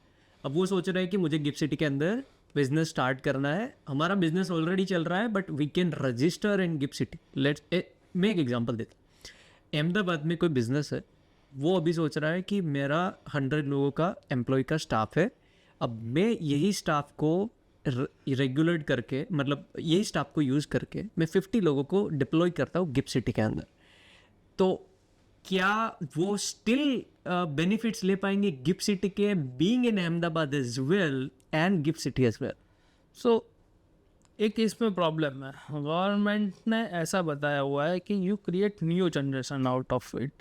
अब वो सोच रहे हैं कि मुझे गिफ्ट सिटी के अंदर बिजनेस स्टार्ट करना है. हमारा बिजनेस ऑलरेडी चल रहा है but we can register in gift City. Let's मैं एक एग्जांपल देता हूँ. अहमदाबाद में कोई बिजनेस है, वो अभी सोच रहा है कि मेरा 100 लोगों का एम्प्लॉय का स्टाफ है. अब मैं यही स्टाफ को रेगुलेट करके, मतलब यही स्टाफ को यूज़ करके मैं 50 लोगों को डिप्लॉय करता हूँ गिफ्ट सिटी के अंदर. तो क्या वो स्टिल बेनिफिट्स ले पाएंगे गिफ्ट सिटी के being in Ahmedabad as well and gift City as well? So एक इसमें प्रॉब्लम है. गवर्नमेंट ने ऐसा बताया हुआ है कि you create new generation out of it.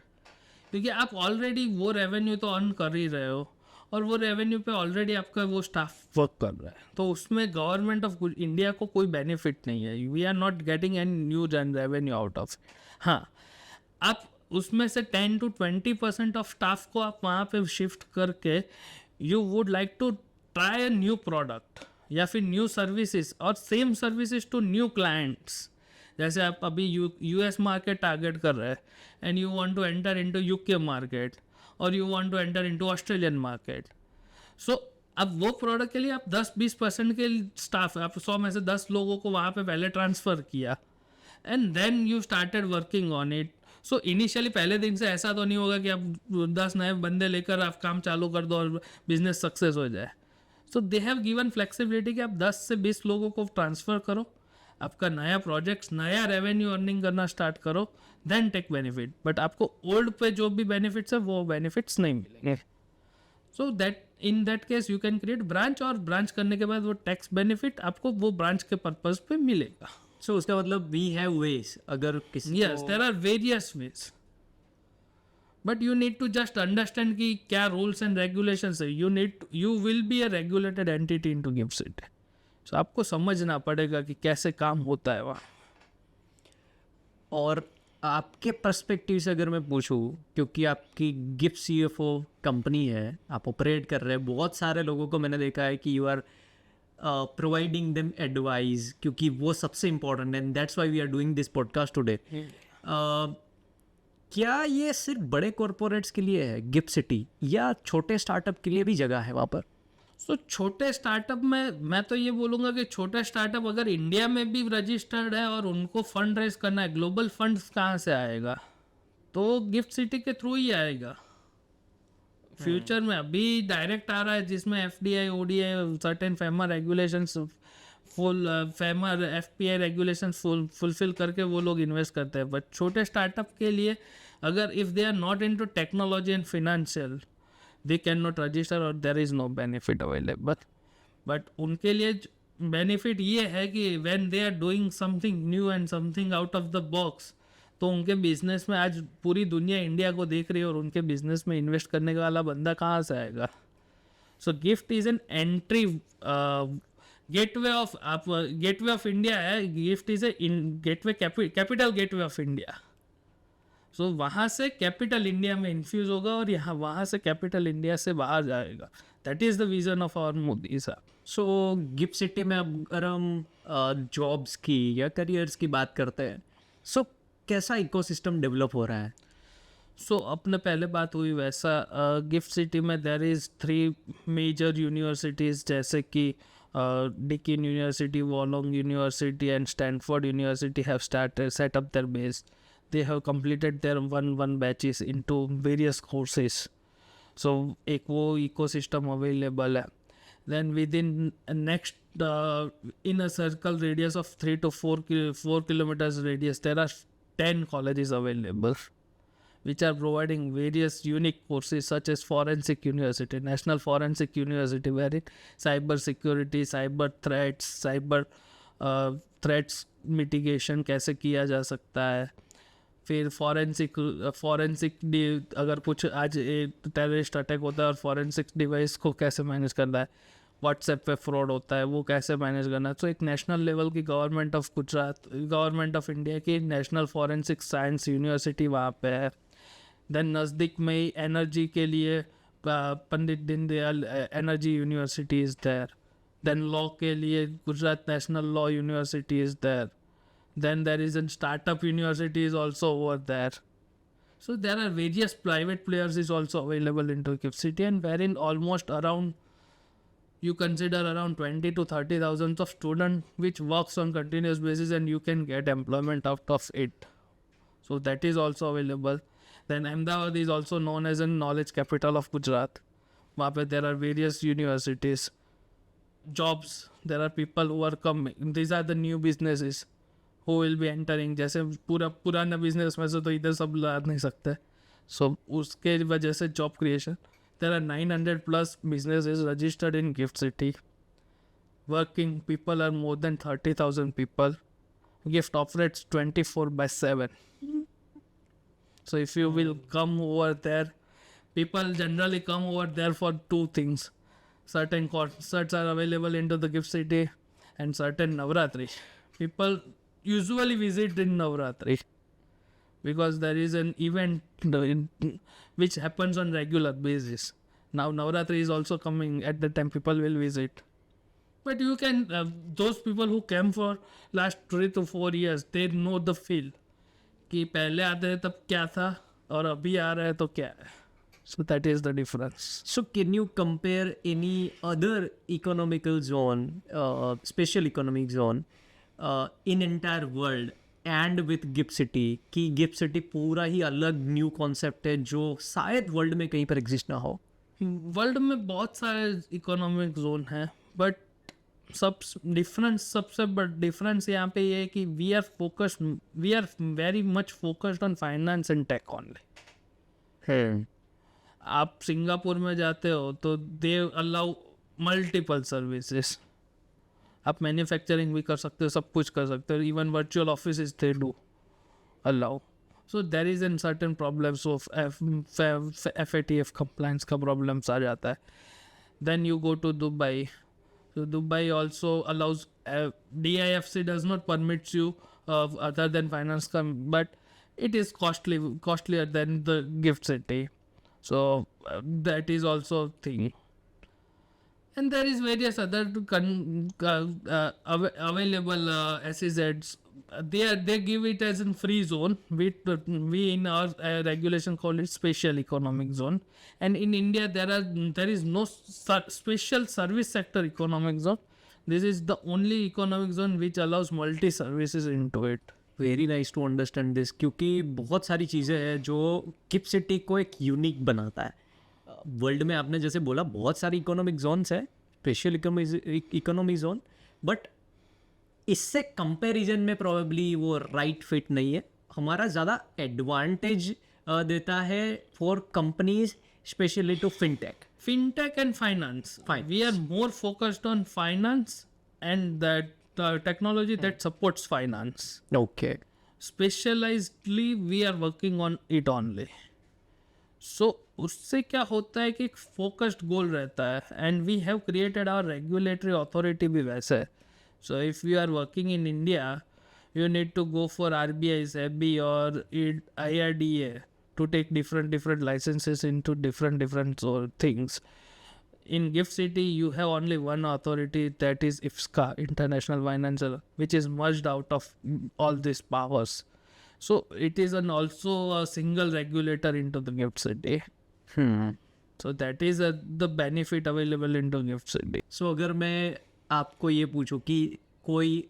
क्योंकि आप ऑलरेडी वो रेवेन्यू तो अर्न कर ही रहे हो और वो रेवेन्यू पे ऑलरेडी आपका वो स्टाफ वर्क कर रहा है. तो उसमें गवर्नमेंट ऑफ इंडिया को कोई बेनिफिट नहीं है. We are not getting any new revenue out of. हाँ, आप उसमें से 10 to 20% ऑफ स्टाफ को आप वहाँ पे शिफ्ट करके you would like to try a new product या फिर न्यू सर्विसेज और same services to new clients. जैसे आप अभी यूएस मार्केट टारगेट कर रहे हैं and you want to enter into UK market और you want to enter into Australian market. So अब वो प्रोडक्ट के लिए आप 10-20% के स्टाफ, आप 100 में से 10 लोगों को वहाँ पे पहले ट्रांसफ़र किया and then you started working on it. So initially पहले दिन से ऐसा तो नहीं होगा कि आप 10 नए बंदे लेकर आप काम चालू कर दो और बिजनेस सक्सेस हो जाए. सो दे हैव गिवन फ्लेक्सिबिलिटी कि आप 10 से 20 लोगों को ट्रांसफ़र करो, आपका नया प्रोजेक्ट, नया रेवेन्यू अर्निंग करना स्टार्ट करो, देन टेक बेनिफिट. बट आपको ओल्ड पे जो भी बेनिफिट्स है वो बेनिफिट्स नहीं मिलेंगे. So that in that case you can create branch और ब्रांच करने के बाद वो टैक्स बेनिफिट आपको वो ब्रांच के पर्पज पे मिलेगा. सो उसका मतलब वी हैव वेज, अगर किसी yes, there are various ways, but you need to just understand कि क्या रूल्स एंड रेगुलेशंस है. You will be a regulated entity into GIFT City. So आपको समझना पड़ेगा कि कैसे काम होता है वहाँ. और आपके पर्सपेक्टिव से अगर मैं पूछूं, क्योंकि आपकी गिफ्ट सीएफओ कंपनी है, आप ऑपरेट कर रहे हैं, बहुत सारे लोगों को मैंने देखा है कि you are providing them advice, क्योंकि वो सबसे इम्पोर्टेंट है and that's why we are doing this podcast today. क्या ये सिर्फ बड़े कॉरपोरेट्स के लिए है गिफ्ट सिटी, या छोटे स्टार्टअप के लिए भी जगह है वहाँ पर? सो छोटे स्टार्टअप में मैं तो ये बोलूँगा कि छोटे स्टार्टअप अगर इंडिया में भी रजिस्टर्ड है और उनको फंड रेज करना है, ग्लोबल फंड्स कहाँ से आएगा? तो गिफ्ट सिटी के थ्रू ही आएगा. फ्यूचर में अभी डायरेक्ट आ रहा है जिसमें FDI, ODI, certain FEMA regulations, full FEMA FPI regulations fulfil करके वो लोग इन्वेस्ट करते हैं. बट छोटे स्टार्टअप के लिए अगर if they are not into technology and financial, they cannot register or there is no benefit available. But उनके लिए बेनिफिट ये है कि when they are doing something new and something out of the box, तो उनके बिजनेस में आज पूरी दुनिया इंडिया को देख रही है और उनके बिजनेस में इन्वेस्ट करने वाला बंदा कहाँ से आएगा? So GIFT is an entry gateway of India है. GIFT is a gateway, capital gateway of India. So वहाँ से कैपिटल इंडिया में इन्फ्यूज़ होगा और यहाँ वहाँ से कैपिटल इंडिया से बाहर जाएगा. That is the vision of our Modi साहब. सो गिफ्ट सिटी में अगर हम जॉब्स की या करियर्स की बात करते हैं, सो कैसा इकोसिस्टम डेवलप हो रहा है? सो अपने पहले बात हुई वैसा गिफ्ट सिटी में देयर इज़ 3 मेजर यूनिवर्सिटीज़ जैसे कि Deakin university, Wollongong university and Stanford university have set up their base. They have completed their one batches into various courses. So एक वो ecosystem available है. Then within next in a circle radius of 3 to 4 kilometers radius, there are 10 colleges available which are providing various unique courses such as Forensic University, National Forensic University, wherein cyber security, cyber threats mitigation कैसे किया जा सकता है. फिर फॉरेंसिक अगर कुछ आज टेररिस्ट अटैक होता है और फॉरेंसिक डिवाइस को कैसे मैनेज करना है, व्हाट्सएप पे फ्रॉड होता है वो कैसे मैनेज करना है. तो एक नेशनल लेवल की government of Gujarat, government of India की नेशनल फॉरेंसिक साइंस यूनिवर्सिटी वहाँ पे है. देन नज़दीक में ही एनर्जी के लिए Pandit Deendayal energy university is there. Then law के लिए Gujarat national law university is there. Then there is a startup university is also over there. So there are various private players is also available into GIFT City, and wherein almost around, you consider around 20 to 30,000 of student which works on continuous basis and you can get employment out of it. So that is also available. Then Ahmedabad is also known as a knowledge capital of Gujarat. वहाँ पे there are various universities, jobs, there are people who are coming. These are the new businesses who will be entering. जैसे पुराना बिजनेस में से तो इधर सब ला नहीं सकते. सो उसके वजह से job creation. There are 900 plus businesses registered in GIFT City. Working people are more than 30,000 people. GIFT operates 24/7. So if you will come over there, people generally come over there for two things. Certain concerts are available into the GIFT City and certain Navratri. People usually visit in Navratri because there is an event which happens on regular basis. Now Navratri is also coming. At the time people will visit, but you can those people who came for last 3 to 4 years, they know the feel कि पहले आते हैं तब क्या था और अभी आ रहा है तो क्या है. So that is the difference. So can you compare any other economical zone, special economic zone in entire world and with GIFT City? कि GIFT City पूरा ही अलग न्यू कॉन्सेप्ट है जो शायद वर्ल्ड में कहीं पर एग्जिस्ट ना हो. वर्ल्ड में बहुत सारे इकोनॉमिक जोन हैं, बट सबसे बड़ा डिफरेंस यहाँ पे ये है कि we are very much focused on finance and tech only. आप सिंगापुर में जाते हो तो दे अलाउ मल्टीपल सर्विसेज. आप मैन्युफैक्चरिंग भी कर सकते हो, सब कुछ कर सकते हो. Even virtual office they do allow. So there is an certain problems of FATF compliance का प्रॉब्लम्स आ जाता है. Then you go to Dubai. So Dubai also allows DIFC does not permits you other than finance but it is costlier than the GIFT City. So that is also thing. And there is various other available SEZs. They give it as a free zone. We in our regulation call it special economic zone. And in India there is no special service sector economic zone. This is the only economic zone which allows multi services into it. Very nice to understand this, क्योंकि बहुत सारी चीज़ें हैं जो GIFT City को एक यूनिक बनाता है. वर्ल्ड में आपने जैसे बोला बहुत सारी इकोनॉमिक जोन्स है, स्पेशल इकोनॉमिक जोन, बट इससे कंपैरिजन में प्रोबेबली वो राइट फिट नहीं है. हमारा ज़्यादा एडवांटेज देता है for companies specially to Fintech and finance. We are more focused on finance and that technology that supports finance. Okay. Specializedly, we are working on it only. So उससे क्या होता है कि एक फोकस्ड गोल रहता है and we have created our regulatory authority भी वैसे है. So if you are working in India you need to go for RBI, SEBI or IRDA to take different licenses into different things. In GIFT City, you have only one authority, that is IFSCA, International Financial, which is merged out of all these powers. So it is also a single regulator into the GIFT City. So that is the benefit available into GIFT City. So अगर मैं आपको ये पूछूं कि कोई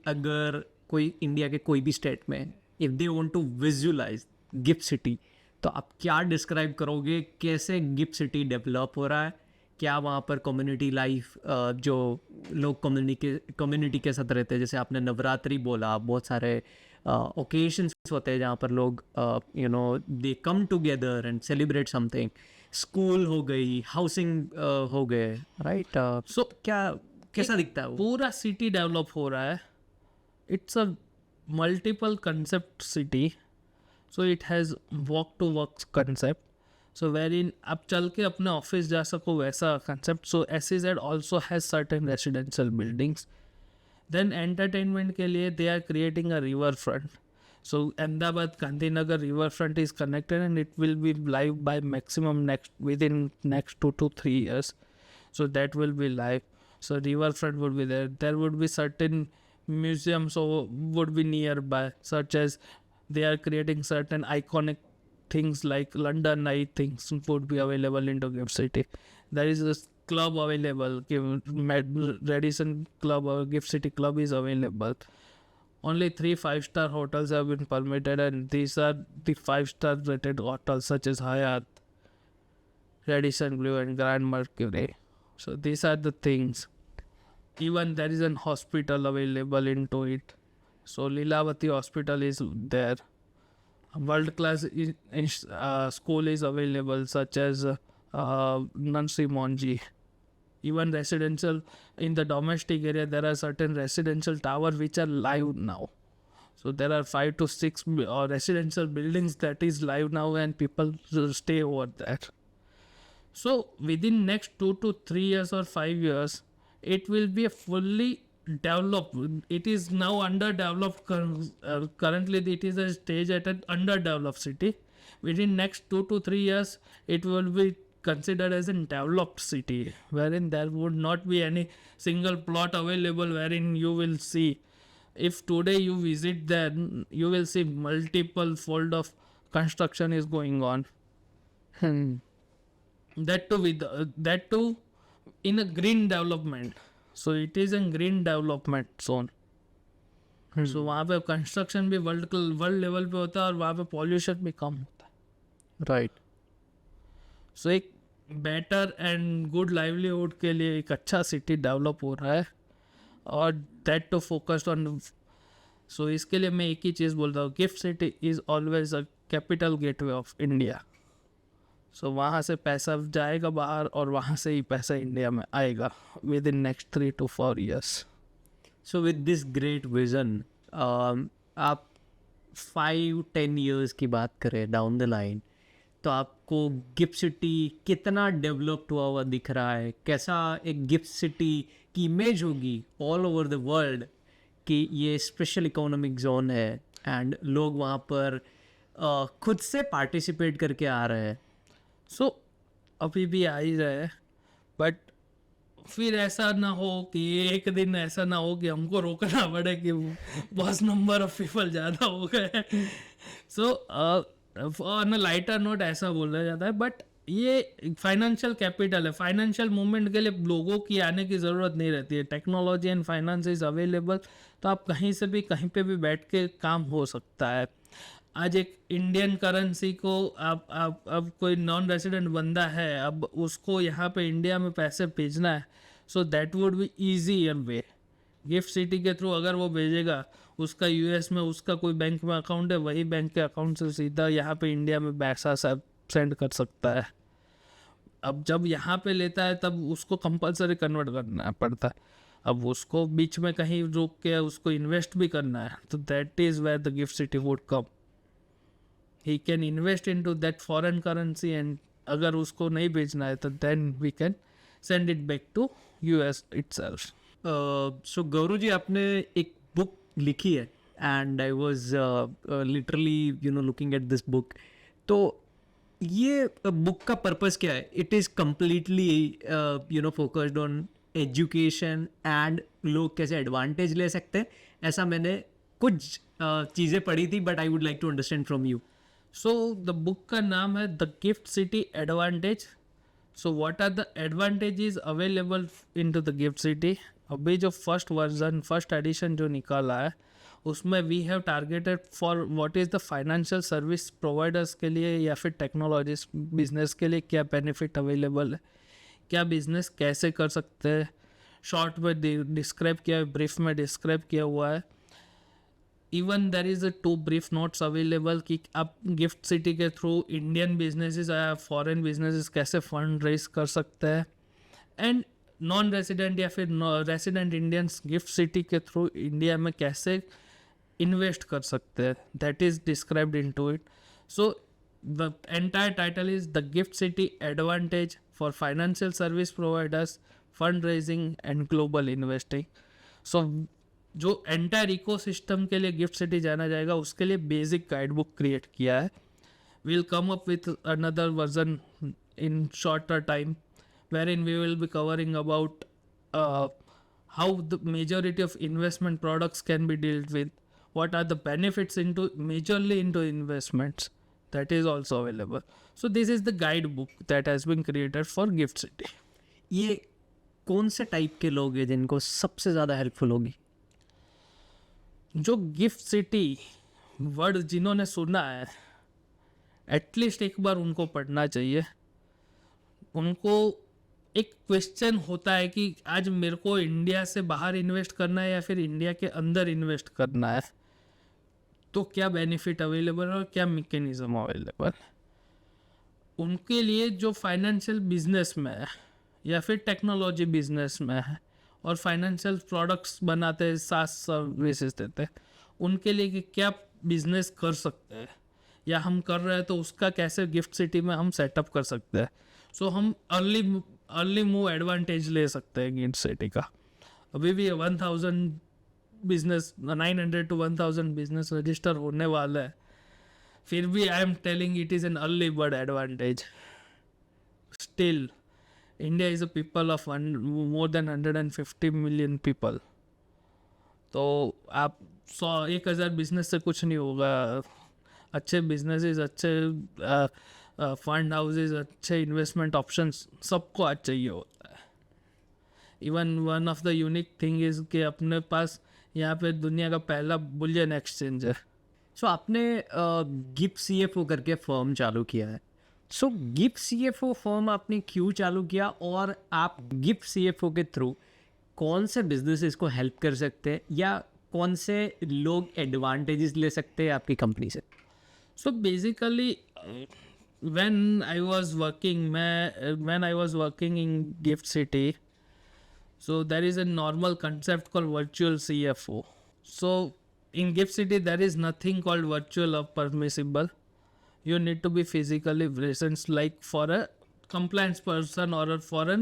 इंडिया के कोई भी स्टेट में if they want to visualize GIFT City, तो आप क्या डिस्क्राइब करोगे, कैसे GIFT City डेवलप हो रहा है, क्या वहाँ पर कम्युनिटी लाइफ, जो लोग कम्युनिटी के साथ रहते हैं, जैसे आपने नवरात्रि बोला, बहुत सारे ओकेशंस होते हैं जहाँ पर लोग you know they come together and celebrate something, school हो गई, हाउसिंग हो गए, राइट? So, क्या कैसा दिखता है वो? पूरा सिटी डेवलप हो रहा है. It's a multiple concept city. So it has walk to work concept. So wherein आप चल के अपने ऑफिस जा सको वैसा concept. So SEZ also has certain residential buildings. Then entertainment के लिए they are creating a river front. So Ahmedabad Gandhinagar riverfront is connected and it will be live by maximum within next 2 to 3 years. So that will be live. So riverfront would be there. There would be certain museums would be nearby, such as they are creating certain iconic things like London Eye things would be available into Gift City. There is a club available. Radisson Club or Gift City Club is available. Only 3 5-star hotels have been permitted, and these are the 5-star rated hotels such as Hyatt, Radisson Blu, and Grand Mercury. So these are the things. Even there is an hospital available into it. So Lilavati Hospital is there. World class school is available such as Nancy Monji. Even residential in the domestic area, there are certain residential towers which are live now. So there are 5 to 6 residential buildings that is live now, and people stay over there. So within next 2 to 3 years or 5 years, it will be a fully developed. It is now underdeveloped. Currently, it is a stage at an underdeveloped city. Within next 2 to 3 years, it will be considered as a developed city, wherein there would not be any single plot available wherein you will see. If today you visit there, you will see multiple fold of construction is going on. That too in a green development. So it is a green development zone. So वहाँ पे कंस्ट्रक्शन भी वर्ल्ड लेवल पे होता है और वहाँ पे पॉल्यूशन भी कम होता है. राइट. सो एक बेटर एंड गुड लाइवलीहुड के लिए एक अच्छा सिटी डेवलप हो रहा है, और that too focused on. So इसके लिए मैं एक ही चीज़ बोलता हूँ, gift city is always a capital gateway of India. So वहाँ से पैसा जाएगा बाहर और वहाँ से ही पैसा इंडिया में आएगा with in next 3 to 4 years. So with this great vision, आप 5-10 years की बात करें डाउन द लाइन, तो आपको गिफ्ट सिटी कितना डेवलप्ड हुआ हुआ दिख रहा है? कैसा एक गिफ्ट सिटी की इमेज होगी ऑल ओवर द वर्ल्ड कि ये स्पेशल इकोनॉमिक जोन है एंड लोग वहाँ पर खुद से पार्टिसिपेट करके आ रहे हैं? सो अभी भी आ ही रहे हैं, बट फिर ऐसा ना हो कि एक दिन ऐसा ना हो कि हमको रोकना पड़े कि बस नंबर ऑफ पीपल ज़्यादा हो गए. So on a lighter note ऐसा बोला जाता है, बट ये फाइनेंशियल कैपिटल है. फाइनेंशियल मूवमेंट के लिए लोगों की आने की ज़रूरत नहीं रहती है. Technology and finance is available, तो आप कहीं से भी कहीं पे भी बैठ के काम हो सकता है. आज एक इंडियन करेंसी को अब कोई नॉन रेजिडेंट बंदा है, अब उसको यहाँ पे इंडिया में पैसे भेजना है, so that would be easy way. Gift city के थ्रू अगर वो भेजेगा, उसका US में उसका कोई बैंक में अकाउंट है, वही बैंक के अकाउंट से सीधा यहाँ पे इंडिया में पैसा सेंड कर सकता है. अब जब यहाँ पे लेता है तब उसको कंपलसरी कन्वर्ट करना पड़ता है. अब उसको बीच में कहीं रोक के उसको इन्वेस्ट भी करना है, तो that is where the gift city would come. He can invest into that foreign currency, and अगर उसको नहीं भेजना है तो then we can send it back to US itself. So Gaurav ji, आपने एक बुक लिखी है and I was literally looking at this book. तो ये बुक का पर्पस क्या है? It is completely focused on education and लोग कैसे एडवांटेज ले सकते हैं, ऐसा मैंने कुछ चीज़ें पढ़ी थी, but I would like to understand from you. So the book का नाम है the gift city advantage. So what are the advantages available into the gift city. अभी जो फर्स्ट एडिशन जो निकाला है, उसमें we have targeted for what is the financial service providers के लिए या फिर टेक्नोलॉजीज बिजनेस के लिए क्या बेनिफिट अवेलेबल है, क्या बिजनेस कैसे कर सकते हैं. शॉर्ट में डिस्क्राइब किया है, ब्रीफ में डिस्क्राइब किया हुआ है. Even there is 2 brief notes available कि आप गिफ्ट सिटी के थ्रू इंडियन बिजनेसेस या फॉरेन बिजनेसेस कैसे फंड रेज कर सकते हैं, एंड नॉन रेसिडेंट या फिर रेसिडेंट इंडियंस गिफ्ट सिटी के थ्रू इंडिया में कैसे इन्वेस्ट कर सकते हैं, that is described into it. So the entire title is the gift city advantage for financial service providers, fund raising and global investing. सो जो एंटायर इकोसिस्टम के लिए गिफ्ट सिटी जाना जाएगा उसके लिए बेसिक गाइड बुक क्रिएट किया है. we'll come up with another version in shorter time wherein we will be covering about how the majority of investment products can be dealt with, what are the benefits into majorly into investments, that is also available. So this is the guidebook that has been created for Gift City. ये कौन से टाइप के लोग हैं जिनको सबसे ज़्यादा हेल्पफुल होगी? जो गिफ्ट सिटी वर्ड जिन्होंने सुना है एटलीस्ट एक बार उनको पढ़ना चाहिए. उनको एक क्वेश्चन होता है कि आज मेरे को इंडिया से बाहर इन्वेस्ट करना है या फिर इंडिया के अंदर इन्वेस्ट करना है, तो क्या बेनिफिट अवेलेबल है और क्या मैकेनिज्म अवेलेबल. उनके लिए जो फाइनेंशियल बिजनेस में है या फिर टेक्नोलॉजी बिजनेस में है और फाइनेंशियल प्रोडक्ट्स बनाते हैं, सास सर्विसेज देते हैं, उनके लिए कि क्या बिजनेस कर सकते हैं या हम कर रहे हैं तो उसका कैसे गिफ्ट सिटी में हम सेटअप कर सकते हैं. सो हम अर्ली मूव एडवांटेज ले सकते हैं गिफ्ट सिटी का. अभी भी 1000 बिजनेस 900 to 1000 बिजनेस रजिस्टर होने वाला है, फिर भी I am telling it is an early bird advantage. Still India is a people of more than 150 million people. तो आप 1,000 बिजनेस से कुछ नहीं होगा. अच्छे बिजनेसेस, अच्छे फंड हाउसेस, अच्छे इन्वेस्टमेंट ऑप्शंस सबको आज चाहिए होता है. Even one of the unique thing is कि अपने पास यहाँ पे दुनिया का पहला बुलियन एक्सचेंज है. सो आपने गिफ्ट CFO करके फर्म चालू किया है. सो गिफ्ट CFO फर्म आपने क्यों चालू किया और आप गिफ्ट CFO के थ्रू कौन से बिजनेसेस को हेल्प कर सकते हैं या कौन से लोग एडवांटेजेस ले सकते हैं आपकी कंपनी से? So basically, when I was working in Gift City, so there is a normal concept called virtual CFO. So in Gift City, there is nothing called virtual or permissible. You need to be physically present, like for a compliance person or for a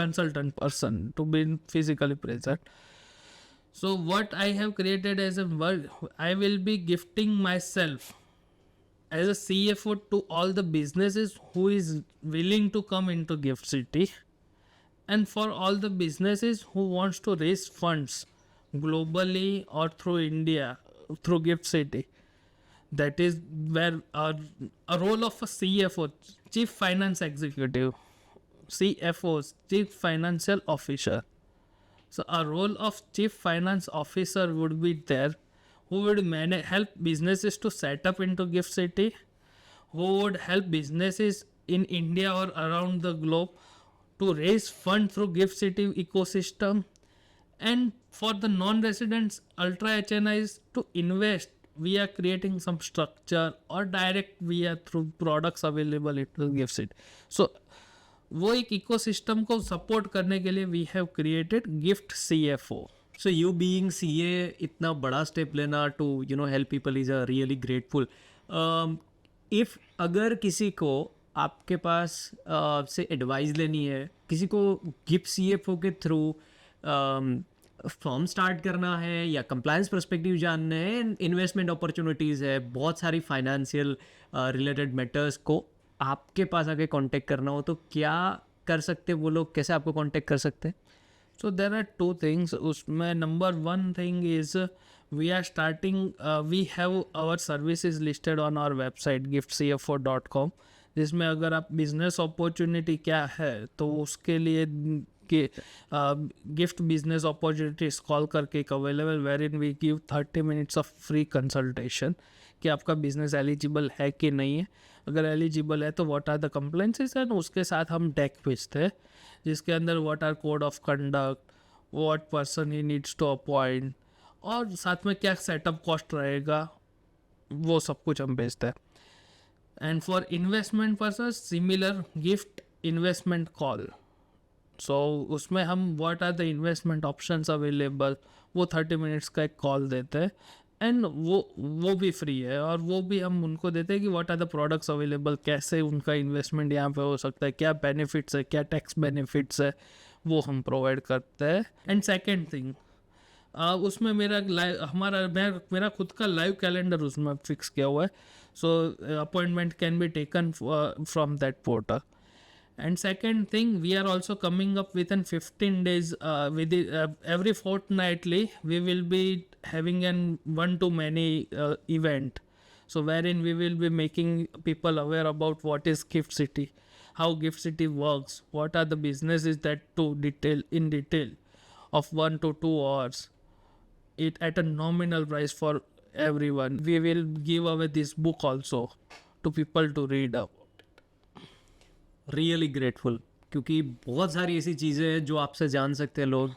consultant person to be physically present. So what I have created as I will be gifting myself as a CFO to all the businesses who is willing to come into Gift City, and for all the businesses who wants to raise funds globally or through India through Gift City. That is where a role of a CFO, Chief Finance Executive, CFO, Chief Financial Officer. So a role of Chief Finance Officer would be there, who would help businesses to set up into Gift City, who would help businesses in India or around the globe to raise funds through Gift City ecosystem, and for the non-residents ultra HNIs to invest via creating some structure or direct via through products available into Gift City. So वो एक इकोसिस्टम को सपोर्ट करने के लिए we have created gift CFO. So you being CA इतना बड़ा स्टेप लेना to help people is a really grateful. If अगर किसी को आपके पास से एडवाइस लेनी है, किसी को गिफ्ट CFO के थ्रू फॉर्म स्टार्ट करना है या कंप्लायंस पर्सपेक्टिव जानना है, इन्वेस्टमेंट अपॉर्चुनिटीज़ है, बहुत सारी फाइनेंशियल रिलेटेड मैटर्स को आपके पास आके कांटेक्ट करना हो, तो क्या कर सकते हैं वो लोग? कैसे आपको कांटेक्ट कर सकते हैं? So there are 2 things. उसमें number 1 thing is we are starting, we have our services listed on our website giftcfo.com, जिसमें अगर आप बिजनेस अपॉर्चुनिटी क्या है तो उसके लिए कि गिफ्ट बिजनेस अपॉर्चुनिटीज कॉल करके एक available where in we give 30 minutes of free consultation कि आपका बिजनेस एलिजिबल है कि नहीं है. अगर एलिजिबल है तो what are the compliances, and उसके साथ हम डेक भेजते हैं जिसके अंदर what are code of conduct, what person he needs to appoint, और साथ में क्या सेटअप कॉस्ट रहेगा, वो सब कुछ हम बेचते हैं. And for investment purpose similar gift investment call. So उसमें हम what are the investment options available, वो 30 मिनट्स का एक कॉल देते हैं. एंड वो भी फ्री है, और वो भी हम उनको देते हैं कि what are the products available, कैसे उनका इन्वेस्टमेंट यहाँ पे हो सकता है, क्या बेनिफिट्स है, क्या टैक्स बेनिफिट्स है, वो हम प्रोवाइड करते हैं. एंड सेकेंड थिंग, उसमें मेरा खुद का लाइव कैलेंडर उसमें फिक्स किया हुआ है. So appointment can be taken from that portal. And second thing, we are also coming up within 15 days, every fortnightly, we will be having an one-to-many event. So wherein we will be making people aware about what is Gift City, how Gift City works, what are the businesses that to detail in detail of 1 to 2 hours, it at a nominal price for everyone. We will give away this book also to people to read up. Really grateful, क्योंकि बहुत सारी ऐसी चीज़ें हैं जो आपसे जान सकते हैं लोग,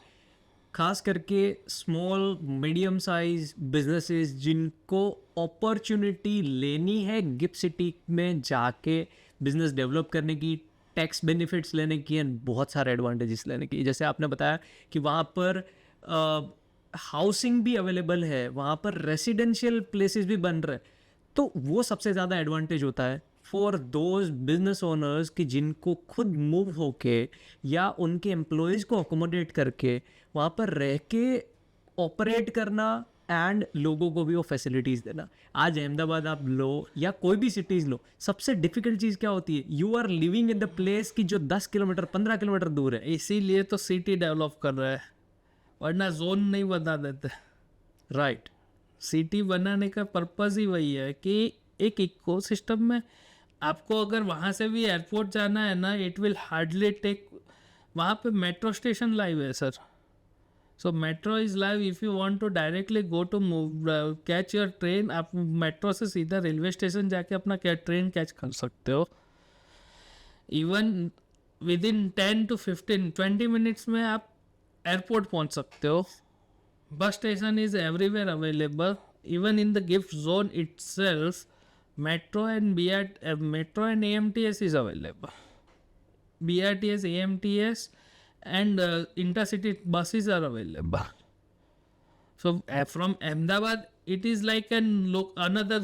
खास करके स्मॉल मीडियम साइज बिजनेसेस जिनको अपॉर्चुनिटी लेनी है गिफ्ट सिटी में जाके बिजनेस डेवलप करने की, टैक्स बेनिफिट्स लेने की एंड बहुत सारे एडवांटेजेस लेने की. जैसे आपने बताया कि वहाँ पर हाउसिंग भी अवेलेबल है, वहाँ पर रेसिडेंशियल प्लेसेस भी बन रहे हैं, तो वो सबसे ज़्यादा एडवांटेज होता है फॉर दोज बिजनेस ओनर्स कि जिनको खुद मूव होके या उनके एम्प्लॉयज़ को अकोमोडेट करके वहाँ पर रह के ऑपरेट करना एंड लोगों को भी वो फैसिलिटीज़ देना. आज अहमदाबाद आप लो या कोई भी सिटीज़ लो, सबसे डिफिकल्ट चीज़ क्या होती है, you are living in the place की जो 10 किलोमीटर 15 किलोमीटर दूर है. इसीलिए तो सिटी डेवलप कर रहा है, वरना जोन नहीं बता देते. राइट. सिटी बनाने का पर्पस ही वही है कि एक इकोसिस्टम में आपको अगर वहाँ से भी एयरपोर्ट जाना है ना, इट विल हार्डली टेक, वहाँ पे मेट्रो स्टेशन लाइव है sir. So metro is live. If you want to directly go to catch your train, आप मेट्रो से सीधा रेलवे स्टेशन जाके अपना ट्रेन कैच कर सकते हो. Even with in 10 to 15-20 minutes में आप एयरपोर्ट पहुँच सकते हो. Bus station is everywhere available. Even in the gift zone itself, Metro and AMTS is available. BRTS, AMTS and intercity buses are available. So from Ahmedabad, it is like another.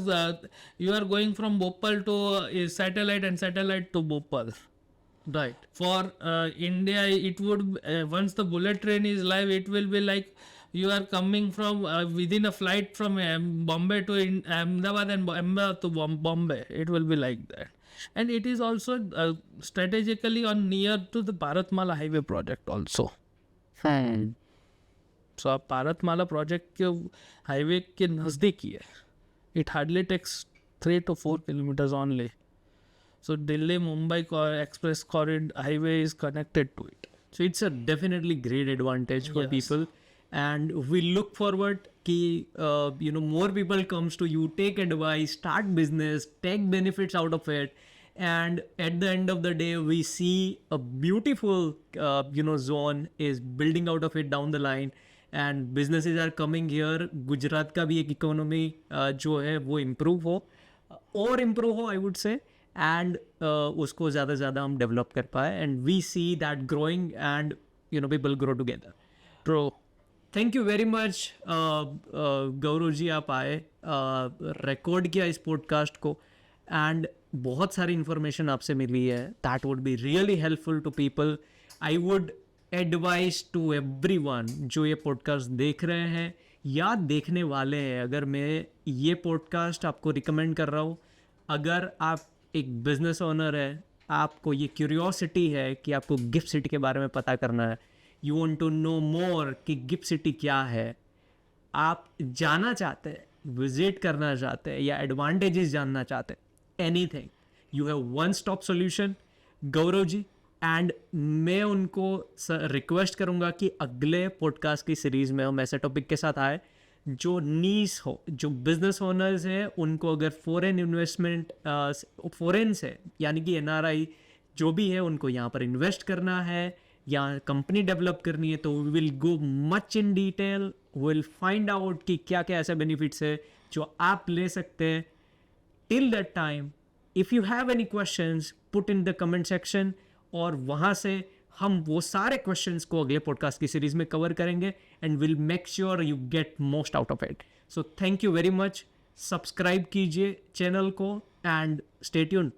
You are going from Bhopal to satellite and satellite to Bhopal. Right. For India, it would once the bullet train is live, it will be like you are coming from within a flight from Bombay to Ahmedabad and Ahmedabad to Bombay. It will be like that. And it is also strategically on near to the Bharatmala highway project also. So आप भारतमाला प्रोजेक्ट के हाईवे के नज़दीक ही है. It hardly takes 3 to 4 kilometers only. So Delhi Mumbai express corridor highway is connected to it. So it's a definitely great advantage for people, and we look forward कि more people comes to you, take advice, start business, take benefits out of it, and at the end of the day we see a beautiful zone is building out of it down the line, and businesses are coming here. Gujarat का भी एक इकोनॉमी जो है वो इम्प्रूव हो और इम्प्रूव हो, आई वुड से, एंड उसको ज़्यादा से ज़्यादा हम डेवलप कर पाए, and we see that growing and people grow together. True. Thank you very much Gaurav ji, आप आए, रिकॉर्ड किया इस पॉडकास्ट को, एंड बहुत सारी इन्फॉर्मेशन आपसे मिली है. That would be really helpful to people. I would advise to everyone जो ये पॉडकास्ट देख रहे हैं या देखने वाले हैं, अगर मैं ये पॉडकास्ट आपको रिकमेंड कर रहा हूँ, अगर आप एक बिजनेस ओनर है, आपको ये क्यूरियोसिटी है कि आपको गिफ्ट सिटी के बारे में पता करना है, यू वांट टू नो मोर कि गिफ्ट सिटी क्या है, आप जाना चाहते हैं, विजिट करना चाहते हैं या एडवांटेजेस जानना चाहते हैं, anything, you have one stop solution, Gaurav ji. And मैं उनको रिक्वेस्ट करूँगा कि अगले पॉडकास्ट की सीरीज़ में हम ऐसे टॉपिक के साथ आए जो नीस हो, जो बिजनेस ओनर्स हैं उनको अगर फॉरेन इन्वेस्टमेंट फॉरेन से यानी कि NRI जो भी है उनको यहाँ पर इन्वेस्ट करना है या कंपनी डेवलप करनी है, तो we will go much in detail will find out कि क्या क्या ऐसे बेनिफिट्स है जो आप ले सकते हैं. Till that time, if you have any questions, put in the comment section, और वहाँ से हम वो सारे क्वेश्चंस को अगले पॉडकास्ट की सीरीज में कवर करेंगे and will make sure you get most out of it. So thank you very much. Subscribe कीजिए चैनल को एंड स्टे ट्यून्ड.